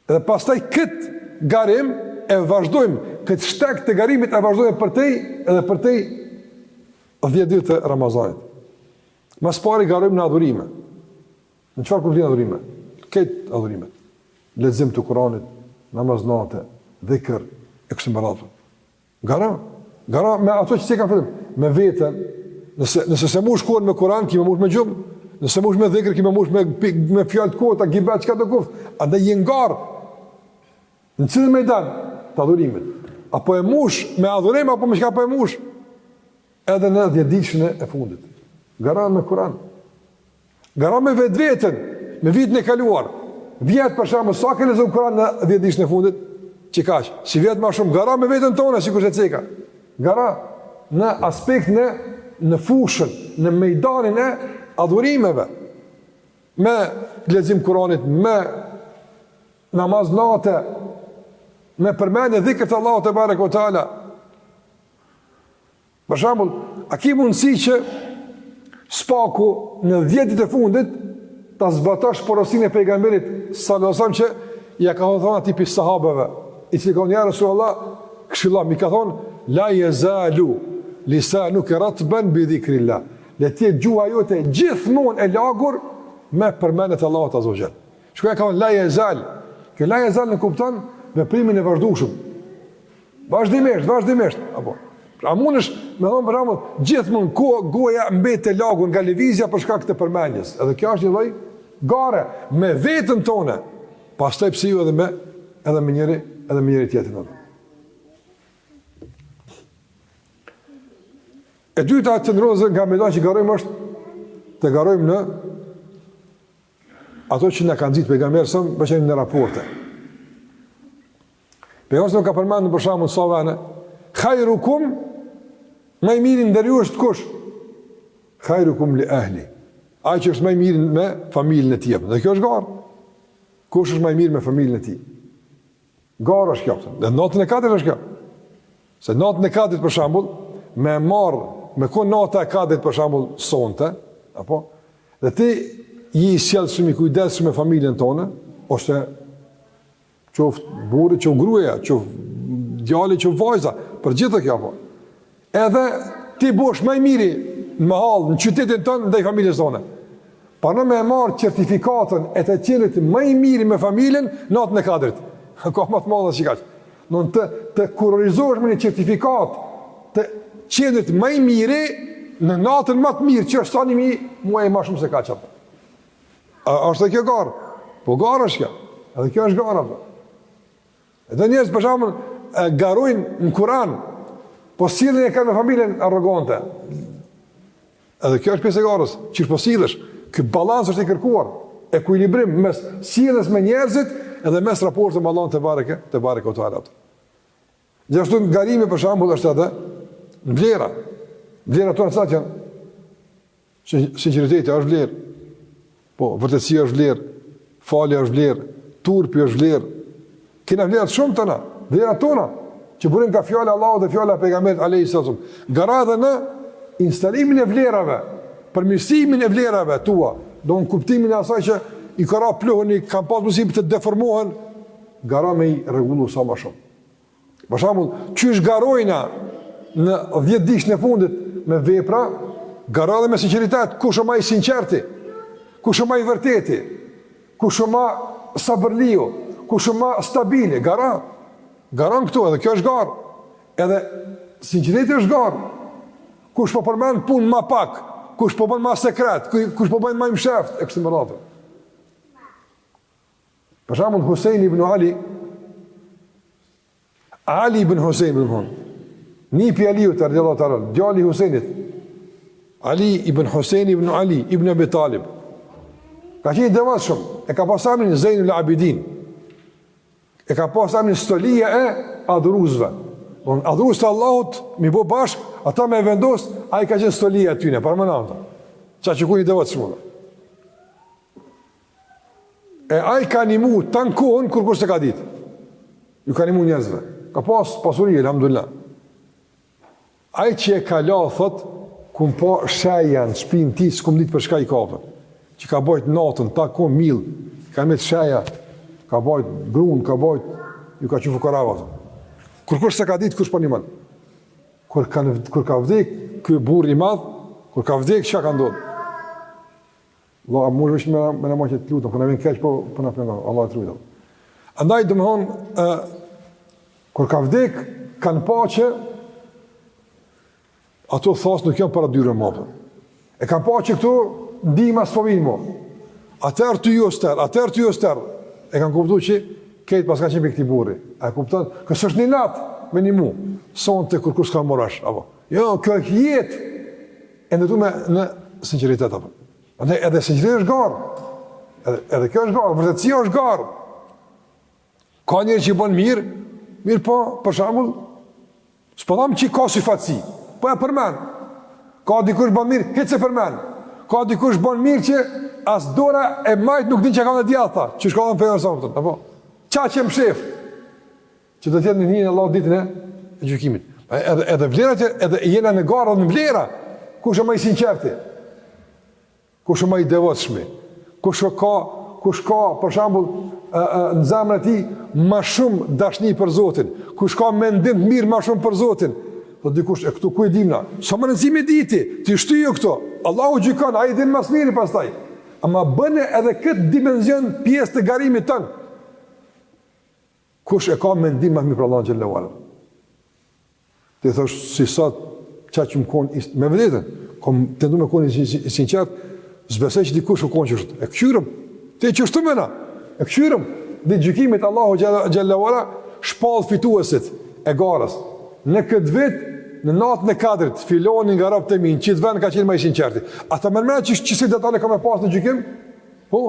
Dhe pastaj këtë garim e vazhdojmë, këtë shtek të garimit e vazhdojmë për tej edhe për tej 10 ditë të Ramazanit. Mas pari garojmë në adhurime. Në çfarë kuptojnë adhurime? Këtë adhurimet. Lexim të Kuranit, namaznate, dhikr, e kështu me radhë. Gara me ato që ti ka fillim, me veten, nëse se mush kohën me Kur'an, ki me mush me gjumë, nëse mush me dhikr, ki me mush me fjalë të kota, gibet, çka do kuft, andaj je ngar. Në cilën mejdan të adhurimit? Apo e mush me adhurim, apo me çka po e mush? Edhe në 10 ditën e fundit. Gara me Kur'an. Gara me vetveten, me vitin e kaluar. Vjet për shkak sa ke lexuar Kur'an në 10 ditën e fundit? Që kaq. Si vjet më shumë gara me veten tonë, sikur se ceka. Gara në aspektin në fushën, në mejdanin e adhurimeve. Me lexim Kur'anit, me namaz natë, me përmendje dhikr të Allahut te barekuhu teala. Për shembull, a ki mundësi që spaku në 10 ditë të fundit ta zbatosh porosinë e pejgamberit sallallahu alajhi wasallam që ja ka thonë atij pi sahabeve, i cili ka thënë ja Rasulullah, këshilla mi ka thonë la yazalu lisanuka ratban bi dhikrillah. Le të jetë gjuha jote gjithmonë e lagur me përmendjet e Allahut azza wa jall. Shkoj ka thonë la yazal. Kjo la yazal në kupton veprimin e vazhdueshëm. Vazhdimisht, apo. A mundesh me thonë për shembull gjithmonë goja mbet e lagur nga lëvizja për shkak të përmendjes. Edhe kjo është një lloj gare me veten tonë. Pastaj pse ju edhe me njëri tjetrin. E dyta të ndrozë nga mendon që garojmë është të garojmë në ato që na kanë nxit pejgamberi sa bëjnë në raporte. Pejgamberi ka përmendur për shembull sa vënë khairukum më i miri ndër ju është kush? Khairukum li ahli. Ai që është më i miri me familjen e tij. Dhe kjo është garë. Kush është më i miri me familjen e tij? Garë është kjo. Dhe natën e katërt është kjo. Se natën e katërt për shembull me ku nata e katërt për shembull sonte, apo dhe ti i sjellshëm i kujdesshëm me familjen tonë, ose qoftë burri, qoftë gruaja, qoftë djali, qoftë vajza, për gjithë kjo apo. Edhe ti bosh më i miri në mahall, në qytetin tënd ndaj familjes tonë. Para me marr certifikatën e të qenit më i miri me familjen natën e katërt. Ka më të madhe se kaq. Do të kurorizohesh me një certifikat të qenit më i miri në natën më të mirë që është tani muaj më shumë se kaq apo. A është kjo garë? Po garë është kjo. Edhe kjo është garë apo. Edhe njerëz për shembull garojnë në Kur'an, po sillen e kanë me familjen arrogante. Edhe kjo është pjesë e garës, që po sillesh. Ky balans është i kërkuar, ekuilibrim mes sjelljes me njerëzit edhe mes raportit me Allahun te bareke u teala. Gjithashtu garimi për shembull është edhe në vlera. Vlera tonë sa janë? Sinqeriteti është vlerë. Po, vërtetësia është vlerë, falja është vlerë, turpi është vlerë. Kena vlerë shumë tona, vlera tona, që burim ka fjala e Allahut dhe fjala e pejgamberit alayhis salam. Gara edhe në instalimin e vlerave, përmirësimin e vlerave tua, do në kuptimin e asaj që i ka ra pluhën, i kanë pas mundësi të deformohen, gara me i rregullu sa më shumë. Për shembull, çysh garojna në 10 ditën e fundit me vepra, gara dhe me sinqeritet, kush është më i sinqerti, kush është më i vërteti, kush është më sabërliu, kush është më stabili, garan këtu, edhe kjo është garë. Edhe sinqeriteti është garë. Kush po përmend punë më pak, kush po bën më sekret, kush po bën më i msheft, e kështu me radhë. Për shembull Husaini ibn Ali ibn Husain ibn Hun, nipi Aliut radhiyallahu ta'ala, djali i Husajnit, Ali ibn Husain ibn Ali ibn Abi Talib. Ka qenë devotshëm, e ka pasur emrin Zainul Abidin. E ka pasur emrin stolia e adhuruesve. Don adhurues të Allahut, mi bë bashk, ata me vendos, ai ka qenë stolia e tyre, permanente. Çka që ku i devotshëm. E ai ka animu tankon kur se ka ditë. Ju ka animu njerëzve. Ka pas pasuri, alhamdulillah. Ai që e ka la, thot, kum po sheja në shpinë ti, s'kum ditë për shka i kapën. Që ka bojt natën, ta kom milë, ka me të sheja, ka ka bajt grun, ka bajt, ju ka qenë fukarava. Kur kush se ka ditë, kush po një mënë. Kur ka vdek, ky burr i madh, kur ka vdek, çka ka ndodhur? Allah, më vesh me na mos të lutem, po na vjen keq, po na pengon, Allah të lutem. Andaj domthon, kur ka vdek, kanë pa që ato thos nuk janë para dyre më. E kanë pa që këtu ndihma s'po vinë më. Atëherë ty jo ster, atëherë ty jo ster. E kanë kuptuar që këtë pas ka qenë këti burri. A e kupton? Kësë është një natë me një mu. Sonte kur kush ka morash, apo. Jo, kjo jetë e ndërtuar në sinqeritet apo. Andaj edhe sinqeritet është garë. Edhe kjo është garë, vërtetësia është garë. Ka njerë që i bën mirë po, për shembull, s'po them që ka syfatsi, po e përmend. Ka dikush bën mirë, hiç e përmend. Ka dikush bën mirë që as dora e majt nuk din çka kanë djallta, që shkollën për sonë, apo. Qa që më shef, që do t'jetë në njën e Allah ditën e gjykimit. Edhe vlerat, edhe jena në garë dhe në vlera, kush e ma i sinqerti, kush e ma i devotshmi, kush ka, për shambull, në zemrën e ti, ma shumë dashni për Zotin, kush ka mendim mirë ma shumë për Zotin, dhe dikush, e këtu ku e dimna, sa më nëzime diti, ti shtyjo këto, Allahu gjykon, a i din mas miri pastaj, ama bëne edhe këtë dimenzion pjesë të garimit tënë, kush e ka mendim më mirë për Allahun xhallahu ala. Ti thosh si sot çka që më kon me vërtetën, kom tendu me kon i sinqert, s'besoj që dikush u kon çështë. E kthyrëm, ti çështë më na. E kthyrëm, në gjykimin e Allahu xhallahu ala shpall fituesit e garës. Në këtë vit, në natën e Kadrit, filonin nga robët e mi, që vend ka qenë më i sinqerti. Ata më që si detale ka më pas në gjykim? Po.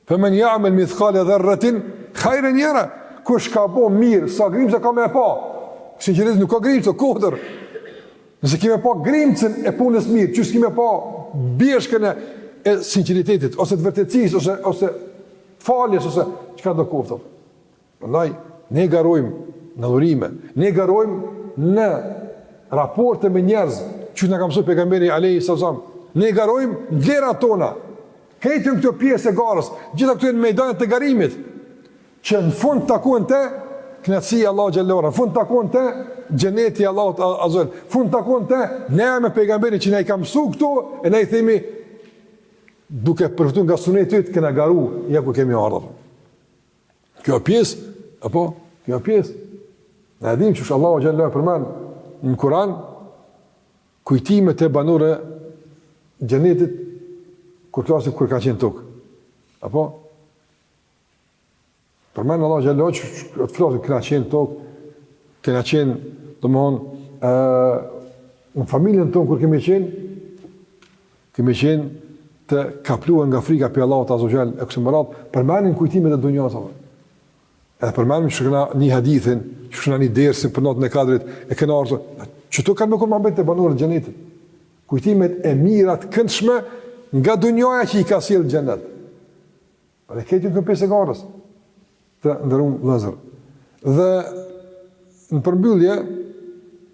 Faman ya'mal mithqala dharratin khayran yara. Kush ka bo mirë, sa grimca ka me e pa. Sinqeritet nuk ka grimca, kodër. Nëse kime pa grimcën e punës mirë, që s'kime pa bjeshkën e sinceritetit, ose të vërtetësis, ose faljes, ose qëka do koftëm. Nëndaj, ne garojmë në dhurime, ne garojmë në raporte me njerëz, që në kam su pejgamberi Alehi Sazam, ne garojmë në glera tona, kejtëm këto pjesë e garës, gjitha këto e në mejdanet të garimit, që në fund takon të knatësia Allah Gjellora, në fund takon të gjeneti Allah Azol, fund takon të ne me pejgamberin që ne i kam mësu këto, e ne i themi, duke përfitu nga sunetit, këna garu, ja ku kemi ardhë. Kjo pjesë, apo? Kjo pjesë, ne edhim që shë Allah Gjellora përmen në Kuran, kujtimet e banore gjenetit, kur ka qenë tukë. Apo? Përmenë Allah Gjalloh që të flasë, këna qenë tokë, këna qenë, do më honë, në familjen tonë, kur kemi qenë të kapluën nga frika për Allah të Azogjel e kësë mëratë, përmenin kujtimet e dunjasave. Edhe përmenim që këna një hadithin, që këna një dersin për natën e Kadrit, e këna arëzë, që të kanë me kur më bëjt të banorët gjenetit. Kujtimet e mirat këndshme nga dunjaja që i ka sjellë gjenet. Për e këtë në pesë e garës. Të ndërum lëzër. Dhe në përmbyllje,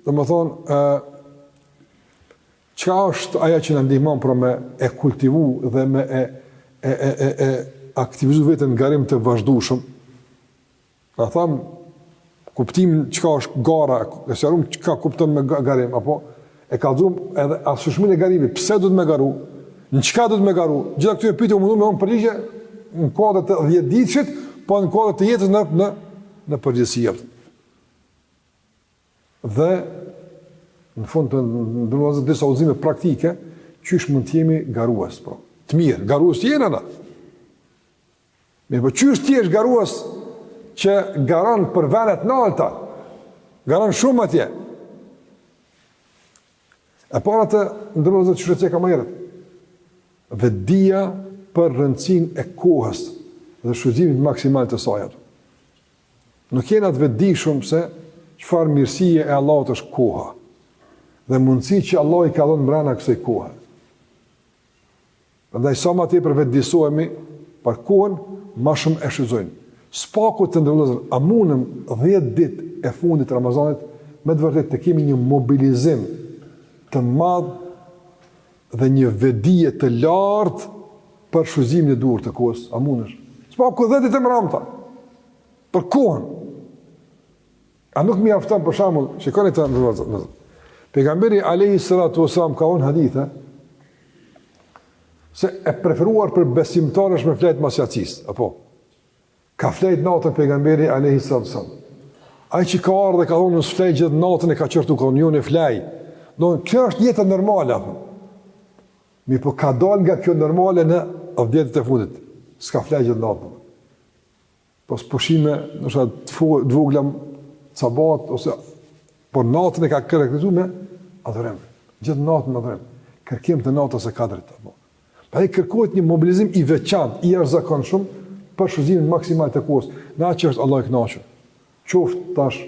dhe më thonë, qka është aja që në ndihmon për me e kultivu dhe me e aktivizu vetën në garim të vazhdushëm, në thamë, kuptim qka është gara, e sërum qka kuptëm me garim, apo e kalzum edhe asushmin e garimit, pse du të me garu, në qka du të me garu, gjitha këtu e piti u mundu me onë përligje në kodët të 10 ditëshit, po në kodët të jetës në përgjithësia. Dhe, në fund të ndërnozët disa udhëzime praktike, qysh mund t'jemi garuas, po. Të mirë, garuas t'jena na. Mirë, po qysh t'jesh garuas që garan për venet në alta, garan shumë atje. E para të ndërnozët që shëtëse ka majerët. Dhe dia për rëndësin e kohës, dhe shfrytëzimit maksimal të saj. Nuk jena të vetë shumë se çfarë mirësie e Allahut është koha dhe mundësi që Allah i ka dhënë mbrana kësaj kohe. Prandaj sa më tepër vetëdijsohemi për kohën, më shumë e shfrytëzojmë. Spaku të ndërlozur, a mundem 10 ditë e fundit të Ramazanit me të vërtetë të kemi një mobilizim të madh dhe një vetëdije të lartë për shfrytëzimin e duhur të kohës, a mundesh? s'pa ku 10 ditë mramta. Për kohën. A nuk mi afton për shembull, shikoni të ndërvozë. Pejgamberi alayhi salatu wasallam ka unë hadithe se e preferuar për besimtarësh me flet masiacis, apo ka flet natën pejgamberi alayhi salatu wasallam. Ai që ka ardhur dhe ka thonë në flet gjithë natën e ka qertu konion e flaj. Do kjo është jeta normale apo. Mi po ka dal nga kjo normale në vjetët e fundit. S'ka flaj gjithë natën. Po s'pushime, nështë të vogla sabat, ose por natën e ka karakterizuar me adhurim. Gjithë natën adhurim. Kërkim të natës së kadrit apo. Pa i kërkohet një mobilizim i veçantë, i jashtëzakonshëm për shfrytëzimin maksimal të kohës. Na që është Allah i kënaqur. Qoftë tash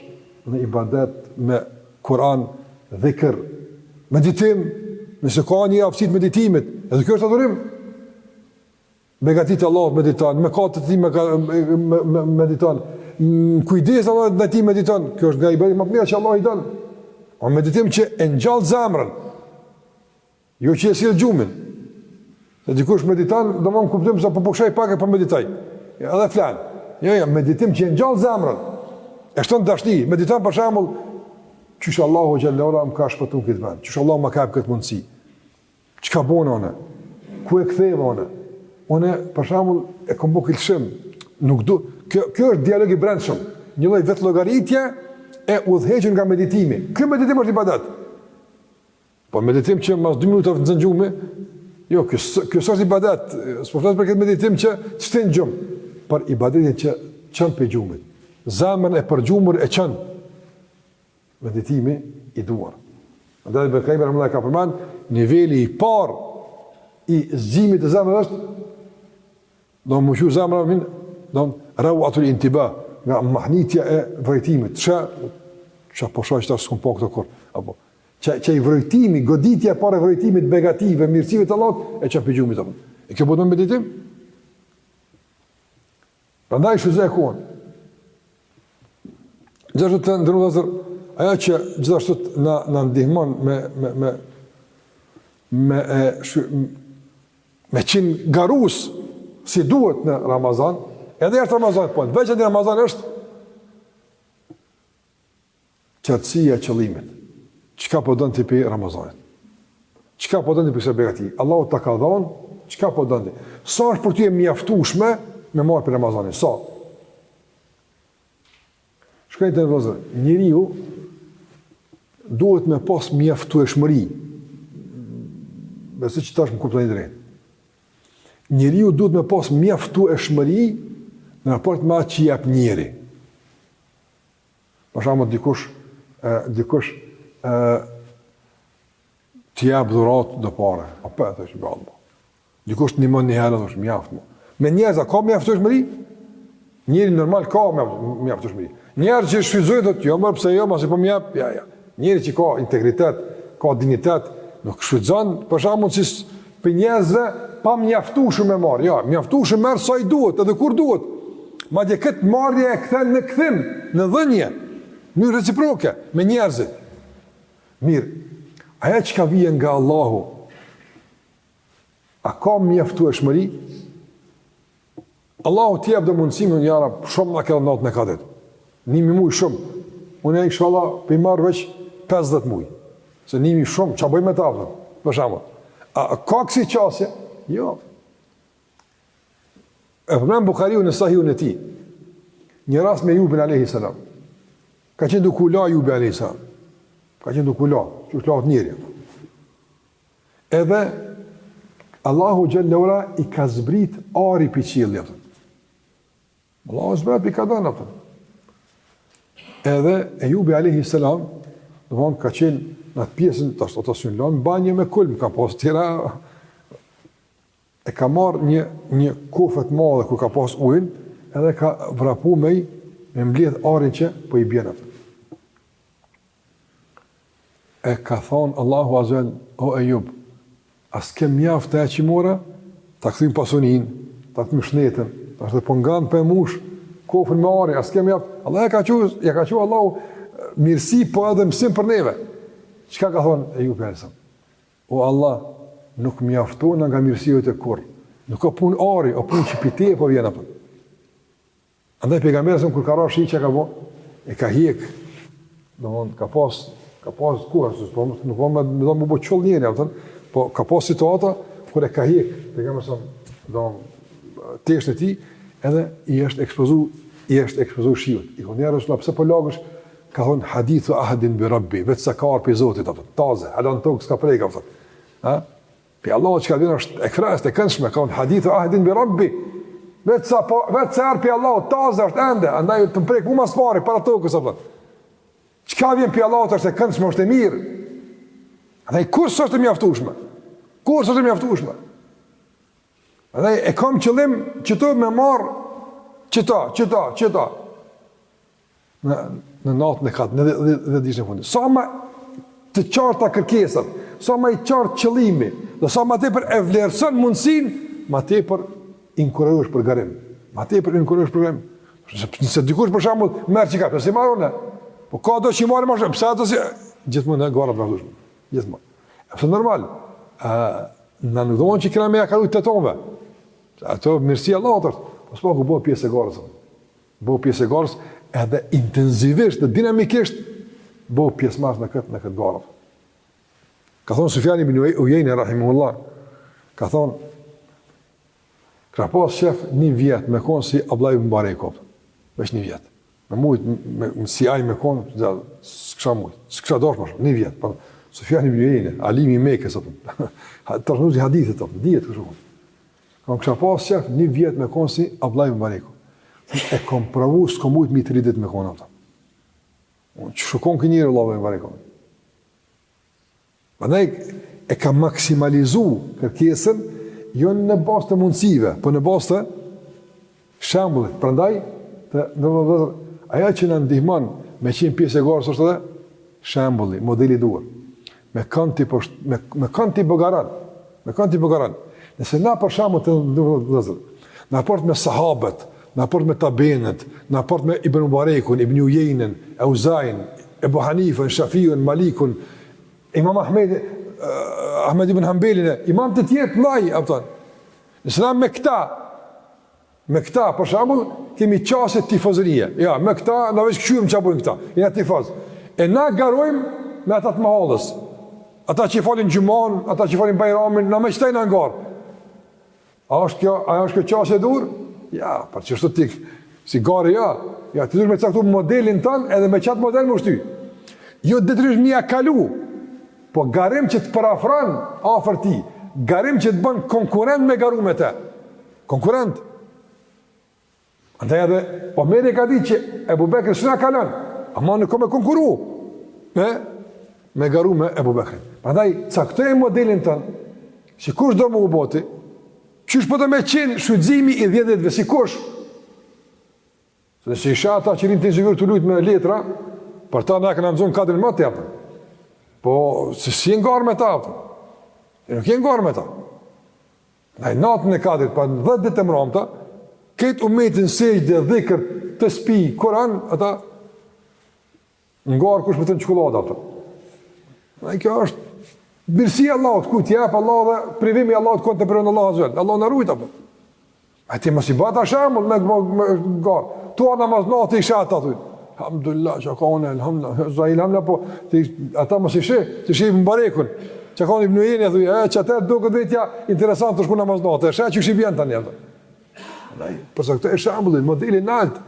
në ibadet me Kur'an, dhikr, meditim, nëse ka një aftësi të meditimit, edhe kjo është adhurim. Begatit Allah mediton, me katët ti me mediton, kujdes Allah në ti mediton, kjo është nga ibadet më të mira që Allah i don. O meditim që e ngjall zemrën, jo që e sjell gjumin. Se dikush mediton, do më kuptojmë se po shoj pak e po meditoj. Edhe flan. Jo, meditim që e ngjall zemrën. E shton dashni, mediton për shembull, qysh Allahu xhallahu ala më ka shpëtuar këtë vend. Qysh Allahu më ka hap këtë mundësi. Çka bën ona? Ku e ktheva ona? Unë për shembull e kam bërë këshëm, nuk do. Kjo është dialog i brendshëm. Një lloj vetë llogaritje e udhëhequr nga meditimi. Ky meditim është ibadet. Po meditim që mas 2 minuta të nxën gjumë, jo, kjo është ibadet. S'po flas për këtë meditim që të shtin gjumë, por ibadetin që çon pe gjumit. Zemrën e përgjumur e çon. Meditimi i duar. Andaj Bekajme Rahimullah ka përmend, niveli i parë i zgjimit të zemrës është do më shu zemrën min, do rawatul intiba, nga mahnitja e vërejtimit. Ç'a po shoh që s'kum po këto kur, apo që i vërejtimi, goditja para vërejtimit begative, mirësive të Allahut e ç'a pe gjumit apo. E kjo bëhet meditim? Prandaj shuzoj kuon. Gjithashtu të ndërruazër, ajo që gjithashtu na ndihmon me qenë garus si duhet në Ramazan, edhe jashtë Ramazan, po në veçën në Ramazan është qartësia e qëllimit. Çka po don ti për Ramazanit? Çka po don ti për së begati? Allahu ta ka dhënë, çka po don ti? Sa është për ty e mjaftueshme me marr për Ramazanin? Sa? Shkojnë të vëzër, njeriu duhet me pas mjaftueshmëri. Besoj që tash më kuptoni drejt. Njeriu duhet me pas mjaftueshmëri në raport me atë që jep njeri. Për shembull dikush të jap dhuratë do pare, apo atë është bëllë. Dikush të ndihmon një herë është mjaft. Me njerëz ka mjaftueshmëri? Njeri normal ka mjaftueshmëri. Njerë që shfryzojnë të jo, mërë pëse jo, ma se po mjep, ja. Njeri që ka integritet, ka dignitet, nuk shfryzon, për shembull si për njerëzve pa mjaftueshëm me marrë. Ja, mjaftueshëm merr sa i duhet, edhe kur duhet. Madje këtë marrje e kthen në kthim, në dhënje, në reciproke me njerëzit. Mirë, aja që ka vije nga Allahu, a ka mjaftueshmëri? Allahu t'jep dhe mundësimin në jara, shumë nga këtë natën e kadit. 1.000 muj shumë. Unë e inshallah për i marrë veç 50 muj. Se 1.000 shumë, që a bëjmë e ta pëtën? Për shama. A ka kësi qasje? Jo. E përmenë Bukhariu në Sahihun e ti. Një ras me Jubin a.s. Ka qenë duku la Jubi a.s. Ka qenë duku la, që është laot njeri. Edhe Allahu Gjellera i ka zbrit ari për qilë. Allahu zbrit për ka dënë. Edhe Ejubi a.s. Ka qenë në atë pjesën, të ashtë të synë lanë, banje me kulm, ka pas tjera, e ka marrë një kofet madhe ku ka pas ujnë, edhe ka vrapu me mbledh arin që po i bjenët. E ka thonë Allahu Azzel, o Ejub, as ke mjaftë e që mora, ta këthim pasunin, ta këthim shnetën, ta është dhe pëngan për mush, kofën me arin, as ke mjaftë. Allah ja ka që Allahu mirësi, po edhe mësim për neve. Qëka ka thonë Ejub Elsam? O Allah, nuk mjaftona nga mirësive të kur. Nuk o pun ari, o pun që pite, po vjena për. Andaj pejgamberi sa kur ka rashi që ka bë, e ka hiq, domthon ka pas kurse, po nuk po më do më bë çoll njëri, apo po ka pas situata kur e ka hiq, pejgamberi sa testë e tij, edhe i është ekspozuar shiut. I thonë Rasulullah, pse po lagësh? Ka thonë hadithu ahadin bi rabbi, vetë sa ka arë Zotit, apo taze, halan tokë s'ka prejka, apo ha? Pe Allah që ka dhënë është e krest, e këndshme, ka thonë hadithu ahadin bi rabbi, vetë sa arë pe Allah, taze është ende, andaj të mprejkë mu mas pari, para tokës, apo çka vjen pe Allah është e këndshme, është e mirë, andaj kur s'është e mjaftueshme, andaj e kam qëllim që të me marë qëta, në natën e katë, në dhe dishtë në fundi. Sa ma të qarta kërkesat, sa ma i qartë qëllimi, dhe sa ma tepër e vlerësën mundësin, ma tepër inkurajosh për garim. Nëse dikush për shambull, merë që ka, përse i marone, po ka do që i marë ma shumë, pëse ato si, gjithmonë në gara të vazhdushme, gjithmonë. E pëse normal, në nuk doon që i kena me jakaru të tonve, ato mirësia Allah, po s'pa ku bëhë pjesë e garës, edhe intenzivisht dhe dinamikisht bëhë pjesëmarrës në këtë garë. Ka thonë Sufjani ibn Uyejni rahimahullah, ka thonë, ka pas shef 1 vjet me konë si Abdullah ibn Barekov, veç 1 vjet. Me mujtë, si aj me konë, s'kësha mujtë, s'kësha dosh më shumë, 1 vjet. Sufjani ibn Uyejni, alimi i Mekës, të rënuzi hadithet, dijet kështu. Kësha pas shef 1 vjet me konë si Abdullah ibn Barekov. E kom pravu, s'ko mujtë mi 3 dit me konë ata. Që shukon kënjërë Allah ibn Barekov. Andaj e ka maksimalizu kërkesën, jo në bazë të mundësive, po në bazë të shembullit. Prandaj, aja që në ndihman me qenë pjesë e garës është edhe shembulli, modeli duar. Me kanti bëgaran. Nëse na për shembull të ndërëzër, në raport me sahabët, në raport me tabenet, në raport me Ibn Mubarekun, Ibn Uyejnin, Euzajin, Ebu Hanifën, Shafiun, Malikun, Imam Ahmed ibn Hanbelin, imam të tjerë të ndaj, apëton. Nëse na me këta, për shembull, kemi qasje tifozërie. Ja, me këta, na veç këshyrim që bujnë këta, i na tifoz. E na garojmë me ata të mahallës. Ata që i falin gjumon, ata që i falin bajramin, na me qëtajnë angarë. A është kjo qasje dur? Ja, për që shtu ti, si gare, ja, ti dur me caktu modelin tënë, edhe me qatë model më shty. Jo detyrisht mja kalu, po garim që të parafran afer ti, garim që të bën konkurent me garu me te. Konkurent. Andaj edhe, po meri ka di që Ebu Bekri s'na kalan, ama në ko me konkuru, me garu me Ebu Bekri. Andaj, caktoj modelin tënë, si kush do më u boti, qysh po të me qenë shfrytëzimi i 10 ditëve, si kush? Se si isha ata që rinë të inxhinier të lujtë me letra, për ta na këna nëzun kadrin më të japën. Po, si jenë garë me ta, nuk jenë garë me ta. Në natën e kadrit, pa 10 ditë e mramta, këtë umetin sejtë dhe dhikër të spi, Koran, ata ngarë kush me të në qëkullada. Në kjo është mirësia Allahut, ku t'jep Allah dhe privimi Allahut kënë të përënë Allah azvel. Allah në rujta. A ti mos i bata shambull me garë. Tuar namaz natë i shatë aty. Alhamdulillah, që ka une, alhamdulillah, po ata mos i të shi më barekun. Që ka une ibn Uyejni, që atër do këtë vetja interesant të shku namaz natë. E që shi bjen të një. Përsa këtë e shambullin, modelin altë.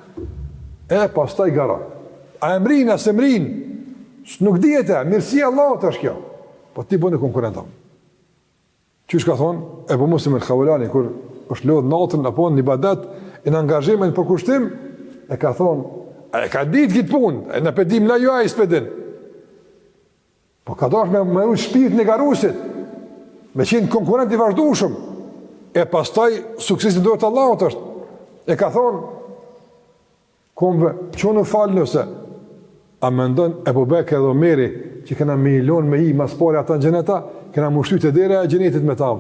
Pas taj gara. A emrin, as emrin, nuk djete, mirësia Allahut është kjo. Po ti bënë konkurentam. Qysh ka thonë, Ebu Muslim el-Khawlani, kur është lodhë natën, apo në ibadet, e në angazhimin për kushtim, e ka thonë, e ka ditë kitë punë, e në pedim la ju a i s'pedin. Po ka dosh me mëru shpirt në garusit, me qenë konkurent i vazhdushëm, e pastaj suksesin dojtë Allahut është. E ka thonë, komve, që në falë nëse, a me ndonë Ebu Bekri dhe Omeri, që këna milion me i mas pari ata në gjeneta, këna mushtu të dire e gjenetit me ta.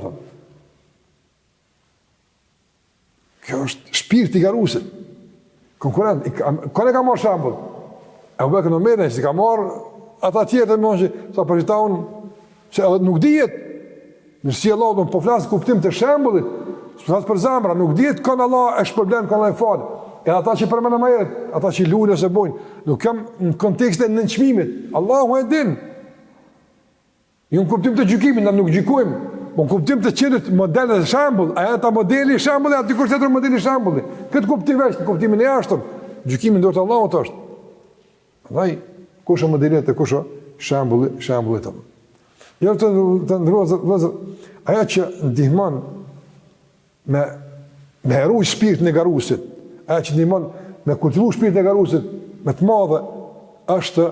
Kjo është shpirt i garusit. Konkurent. Kone ka marrë shambull? Ebu Bekri dhe Omeri, që ka marrë ata tjerë të mënë që sa përgjita unë, që nuk dijet, nërsi Allah, po flasë kuptim të shambullit, së flasë për zamra, nuk dijet kënë Allah e shpërblen, kënë Allah e falë. edhe ata që përmendëm më herët, ata që luajnë ose bojnë, nuk kam në kontekstin e nënçmimit. Allahu e din. Jo në kuptim të gjykimit, na nuk gjykojmë, po në kuptim të çelët modele dhe shembull, a ata modeli shembulli aty kur tjetër modeli shembulli. Këtë kuptim veç, në kuptimin e jashtëm, gjykimi ndër të Allahut është. Prandaj kush është modeli të kush shembulli të. Jo të ndrozo, ajo që ndihmon me heruj shpirtin e garuesit, ajo që ndihmon me kultivu shpirtin e garuesit me të madhe është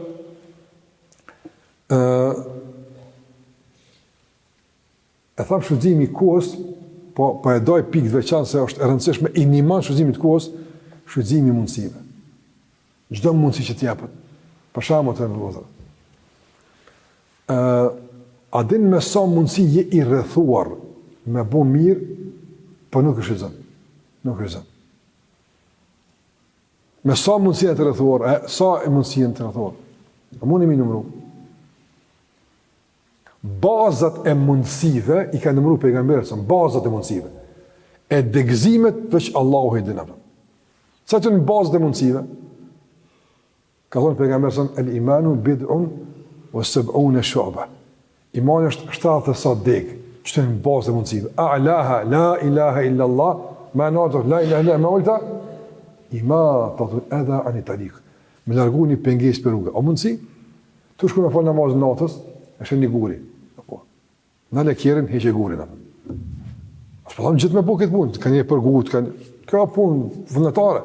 e tham shfrytëzimi i kohës, po e doj pikë të veçantë se është e rëndësishme i ndihmon shfrytëzimit të kohës, shfrytëzimi i mundësive. Çdo mundësi që t'japet. Për shembull të ndrozo. A din me sa mundësi je i rrethuar me bo mirë, po nuk është zën. Nuk është zën. Me sa mundësi e të rrethuar, sa e mundësi e të rrethuar. A mundi mi numëru? Bazat e mundësive i ka numëru pejgamberët, bazat e mundësive. E degëzimet veç Allahu i din ato. Sa të në bazat e mundësive? Ka thonë pejgamberët, el imanu bid'un o sab'una shu'ba. Imani është 70 sa degë, që të në bazë e mundësive. A'laha, la ilaha illallah, ma natër, la ilaha illallah, ma ulta, ima të thun edha ani tariq. Me largu një penges për rrugë. O mundësi? Tu shku me falë namazën natës, e shenë një guri. Në lekjerin, heqe gurin. Asë po thamë gjithë me po këtë punë, ka një përgut, ka punë vëndetare.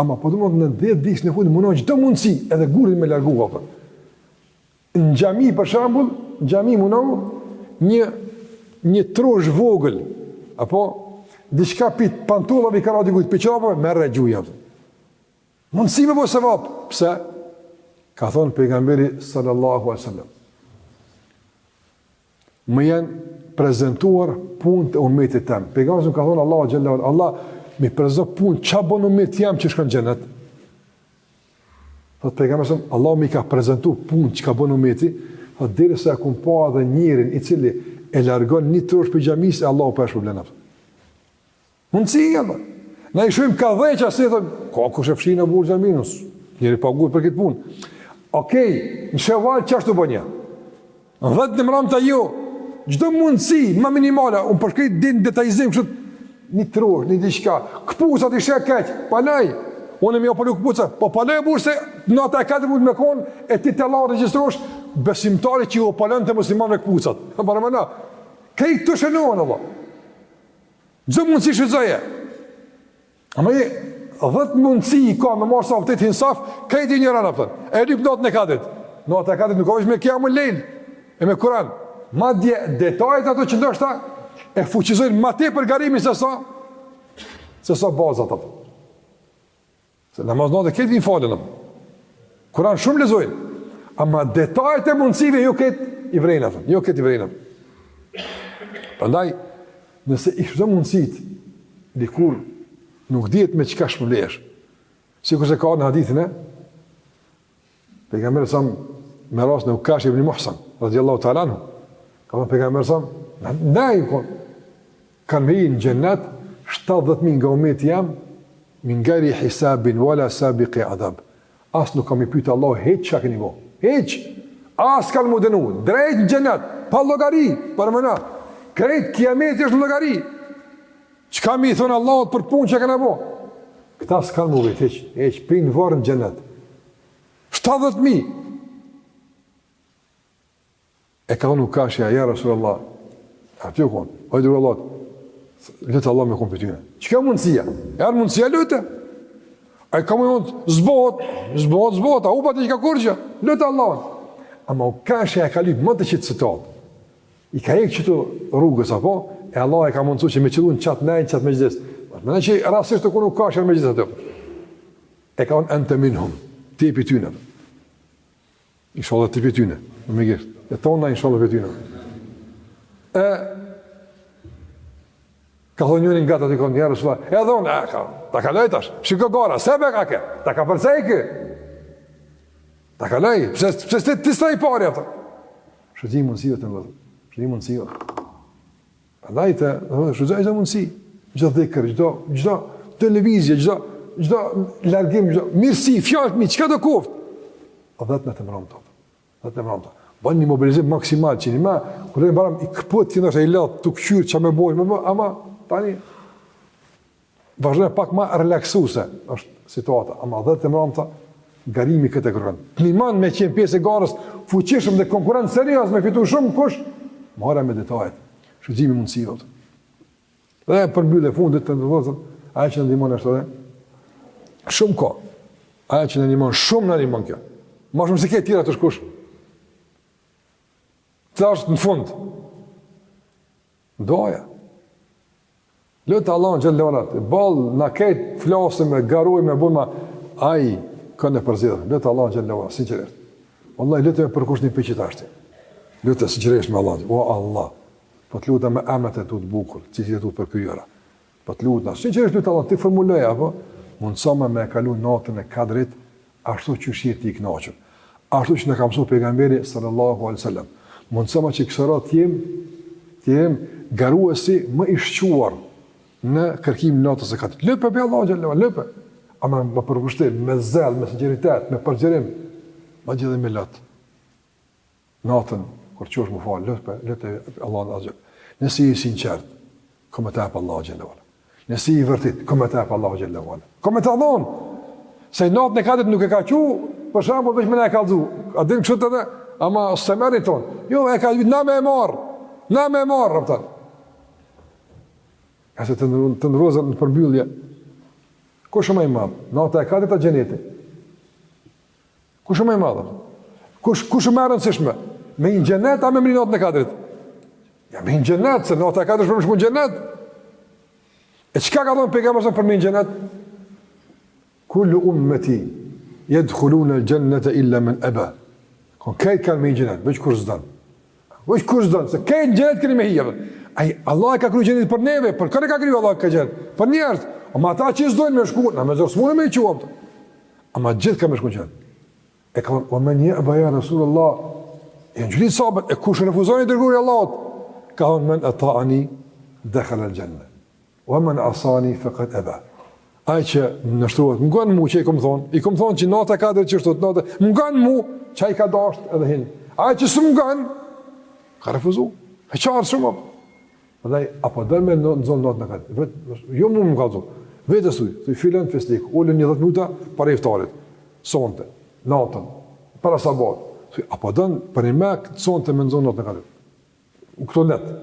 Ama po të mund në 10 disë në fundë, mundon gjithë mundësi, edhe gurin me largu. Në gjami, për shambull, në gjami mundon një trosh vogël, apo diçka pit pantullave i karati kujtë pëqapë, merre gjuja. Mundësi me po se vapë. Pse? Ka thonë pejgamberi sallallahu alaihi wasallam. Më janë prezentuar punë të umetit tem. Pejgamberi ka thonë Allahu xhallahu ala, Allah mi prezentoi punë çfarë bën umet jam që shkon në xhenet. Thot pejgamberi Allah mi ka prezantuar punë çka bën umeti, thot derisa kum pa edhe njërin i cili e largon një trosh për xhamisë, Allahu pa problem atë. Mundsi apo? Na i shohim ka dhëça se thon, ka kush e fshin në burr xhaminus. Njëri paguhet për këtë punë. Okej, në sheval çfarë të bënja? 10 dimram ta jo. Çdo mundsi më minimale, un përshkrit din detajizim kështu një trosh, një diçka. Kpucat i shek keq, palaj. Unë më apo kpuca, po palaj burse nota e 4 mund me kon e ti të Allah regjistrosh besimtari që u palon të muslimanëve kpucat. Para mëna. Këj të shënohen Allah. Çdo mundsi shfrytëzoje. Ama 10 mundsi ka me marrë sa vërtet hinsaf, këj ti njëra apo. E lyp notën e 4. Nota e 4 nuk ka vetëm me kiamul lejl e me Kur'an. Madje detajet ato që ndoshta e fuqizojnë më tepër garimin se sa bazat ato. Se namaz natë këtë vinë falën. Kur'an shumë lezojnë. Ama detajet e mundësive jo këtë i vrejnë. Jo këtë i vrejnë. Prandaj, nëse i shpëton mundësit, dikur nuk dihet me çka shpërblesh. Sikur se ka në hadithin pejgamberi sa me rast në Ukash ibn Muhsan, radiyallahu ta'ala anhu. Ka thënë pejgamberi sa, ndaj kanë me në xhennet 70.000 nga ummeti jam, min ghairi hisabin wala sabiqi adab. As nuk kam i pyet Allah hiç çka keni bo. Hiç. As kanë më dënu. Drejt në xhennet, pa llogari, për mëna. Krejt kiameti është llogari. Çka mi thon Allahut për punë që kanë bo? Këta s'kan më vetë hiç. Hiç pin varr në xhennet. 70.000. E ka unë kashja, ja Rasulullah. Aty u kon. Ojë Allah. Lutë Allah me kompetyne. Çka mundësia? Erë mundësia lutë. A i ka mund zbot, a u pa të që ka kurqë. Lutë Allah. Ama u kashja e ka lypë më të qitë citat. I ka e këtu rrugës, apo? E Allah e ka mundësu që me qëllu në qatë nejnë, qatë me gjithës. Më në që rasisht të kunu kashja me gjithës atë. E ka unë ente minhum. Ti e pityne. Inshallah ti pityne. Në me gjithë. E tona inshallah pityne. Ka thonë njërin nga të t'i konë njerë, edhe unë, ta ka lejtash, shiko gara, sebe ka ke, ta ka përcej ke. Ta ka lej, pëse ti s'ta i pari atë. Shëgjim mundësive të në vëzë, shëgjim mundësive. Andaj të, shëgjim mundësi, gjithë dhekër, gjithë televizje, gjithë, çdo largim, çdo mirësi, fjalë mi, çka do kuft. O 10 në të mbrëmta. 10 në mbrëmta. Bën një mobilizim maksimal që më kur ne baram I kapot që ndoshta I lot tu kqyr ç'a më boj, ama tani vazhdon pak më relaksuese është situata, ama 10 në mbrëmta garimi këtë kërkon. Niman me qenë pjesë e garës, fuqishëm dhe konkurrent serioz me fitu shumë kush, marrë me detajet. Shfrytëzimi mundësive. Dhe përmbyllë fundit të ndërvozën, ajo që ndihmon është edhe shumë ko. Ajo që ndihmon shumë na ndihmon kjo. Më shumë se ke tjera të shkush. Të është në fund. Doja. Lutë Allah në gjellë orat. Balë na ketë flasëm, garojme, bëjma, ai kënë e përzidhë. Lutë Allah në gjellë orat, sinqerisht. Wallahi lutë me përkush një pëqit ashti. Lutë sinqerisht me Allah. O Allah, po të lutë me emët e tu të bukur, cilësit e tu të përkryjera. Po të lutë, sinqerisht lutë Allah, ti formuloja, apo mundësome me e kalu natën e kadrit, ashtu që shjetë I knaqën. Ashtu që në kam su pejgamberi sallallahu alaihi wasallam. Mundësome që kësërat jem garuesi më I shquar në kërkim natës e kadrit. Lëpe be Allah gjellëva, lëpe. Ama më përkushtim, me zel, me sinceritet, me përgjerim, ma gjithë me lëtë. Natën, kur qosh më falë, lëtë Allah në azhjë. Nësi I sinqert, kom e tepë Allah gjellëva. Nësi I vërtit, kom e tepë Allah gjellëva. Kom e të adhonë. Se natën e kadrit nuk e ka qu, për shambull veç me ne e kalzu. A din kështë edhe, ama se meri tonë. Jo, e ka gjithë, na me e marë, rëpëtan. E se të ndërozër në përbyllje, ku shumë e madhë? Natë e kadrit a gjeneti? Ku shumë e madhë? Ku shumë e rëndësishme? Me I në gjenet, a me mri natën e kadrit? Ja, me I në gjenet, se natë e kadrit shpër më shku në gjenet. E qka ka thonë pejgamberi për me I në gjenet? Kullu ummeti yadkhuluna al-jannata illa man aba. Kon kajt kanë me I në gjenet, veç kur s'dan. Veç kur s'dan, se kajt në gjenet këni me hijeve. Ai, Allah e ka kryu gjenet për neve, për kërë ka kryu Allah ka gjenet? Për njerës. Ama ata që s'dojnë me shku, na me zorë s'mune me I quam. Ama gjithë ka me shku në gjenet. E ka thonë, o me një e baja Rasulullah, e në gjylit sabët, e kush refuzoni dërguri Allahot? Ka thonë, men e ta'ani, dekhal al-gjennet. O men asani, fëkat eba. Ai që në shtruhet, më nganë mu që I kom thonë që nata 4 që shtot natë, më nganë mu që I ka dasht edhe hinë. Ai që së më nganë, ka refuzu. E qarë shumë. Dhe apo dërë me në zonë natë në këtë. Jo më më kalëzu. Vetës tuj filën festik, ullën një 10 minuta para iftarit. Sonte, natën, para sabat. Apo dërë për një me këtë sonte me në zonë natë në këtë. Këto letë.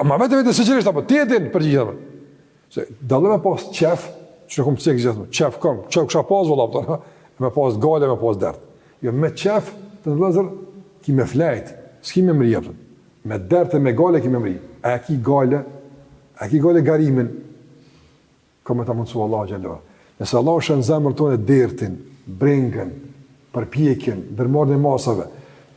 Ma vete sëqerisht, apo tjetin për gjithë. Se dalë me pas qef, që në kom cekë gjithë, qef kësha pas vëllap, me pas gale, me pas dert. Jo, me qef, të në vëzër, ki me flejt, s'ki me mri, me dert e me gale ki me mri. A ki gale garimin, ka me ta mundësu Allah gjellua. Nëse Allah shën zemër tonë dertin, brengën, përpjekin, dërmarën e masave,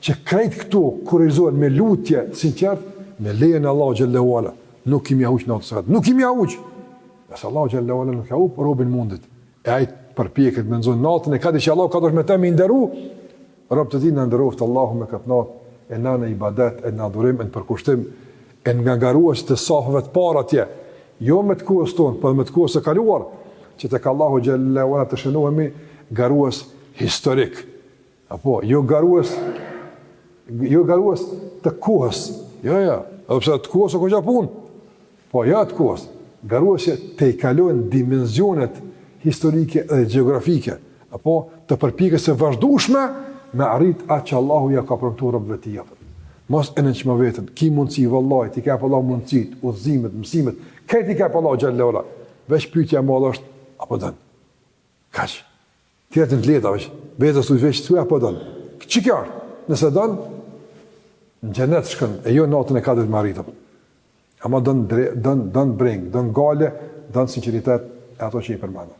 që krejt këtu kurizohen me lutje sinqert, me lejen e Allah gjellua, nuk kimi ahuq në atës vetë, nuk kimi ahuq. Nëse Allah gjellua nuk ahuq, robin mundit. E ajtë përpjeket me nëzonë natën, e kati që Allah ka dosh me te me ndëru, rob të ti në ndëroft Allahu me këtë natë, e na në ibadet, e në adhurim, e në përkushtim, e nga garuas të safëve të para tje, jo me të kohës tonë, për me të kohës e kaluar, që të ka Allahu gjellua të shënohemi garuas historik. Apo, jo garuas të kohës, jo, edhe pse të kohës o këgja punë, po ja të kohës, garuasje të I kalojnë dimenzionet historike dhe geografike, apo të përpikës e vazhdushme me arrit atë që Allahu ja ka përmëtu rëbëve të jetën. Mos e në që më vetën, ki mundësi vëllaj, ti kepë Allah mundësit, udhëzimet, mësimet, këtë I kepë Allah gjallera, veç pyetja madhe është, apo dënë? Kaq, tjetën të leta veç, vetës të veç të apo dënë? Që kjo është? Nëse dënë, në gjenet shkën, e jo natën e kadrit më arritëm. Ama dënë brengë, dënë gale, dënë sinceritet e ato që I përmenda.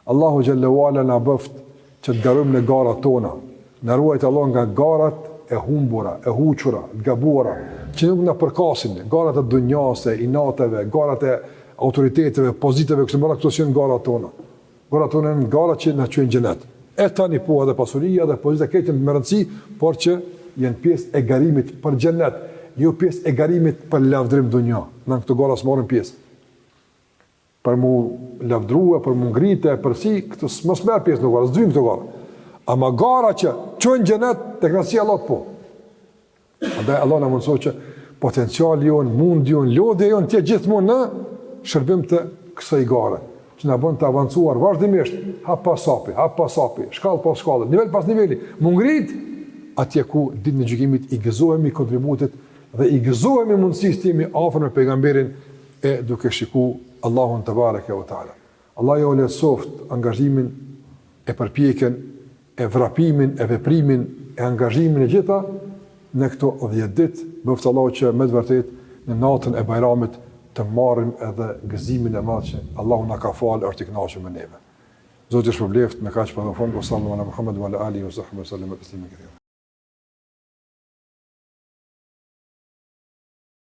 Allahu Gjellewala në bëft që të garëm në garat tona, në ruajt Allah nga garat e humbura, e huqura, të gabuara, që nuk në përkasin, garat e dunjase, inateve, garat e autoriteteve, poziteve, kësë mëra këto që në garat tona. Garat tona në garat që në qënë gjenet. E tani po edhe pasuria dhe pozite këtë në mërëndësi, por që jenë pjesë e garimit për gjenet, jo pjesë e garimit për lavdrim dunja. Në këto gara së marrin pjesë. për mu lavdrua, për mu ngrite, për si, këtë mos merr pjesë në varë, s'dyjmë këtë varë. Ama gara që çojnë xhenet tek kënaqësia e Allahut po. Andaj Allah na mëson që potenciali jon, mundi jon, lodhja jon të gjithmonë në shërbim të kësaj gare, që na bën të avancuar vazhdimisht, hap pas hapi, shkallë pas shkallë, nivel pas niveli, mu ngrit atje ku ditën e gjykimit i gëzohemi kontributit dhe i gëzohemi mundësisë të jemi afër me pejgamberin e duke shiku Allahun te bareke ve taala. Allah ju lehtësoft angazhimin e përpjekjen e vrapimin, e veprimin, e angazhimin e gjitha në këto 10 ditë, bëft Allah që me të vërtet në natën e Bajramit të marrim edhe gëzimin e madh që Allahu na ka falë është i kënaqur me neve. Zoti shpërbleft me kaq për fond, sallallahu alaihi wa sallam, Muhammed wa ala alihi wa sahbihi sallam.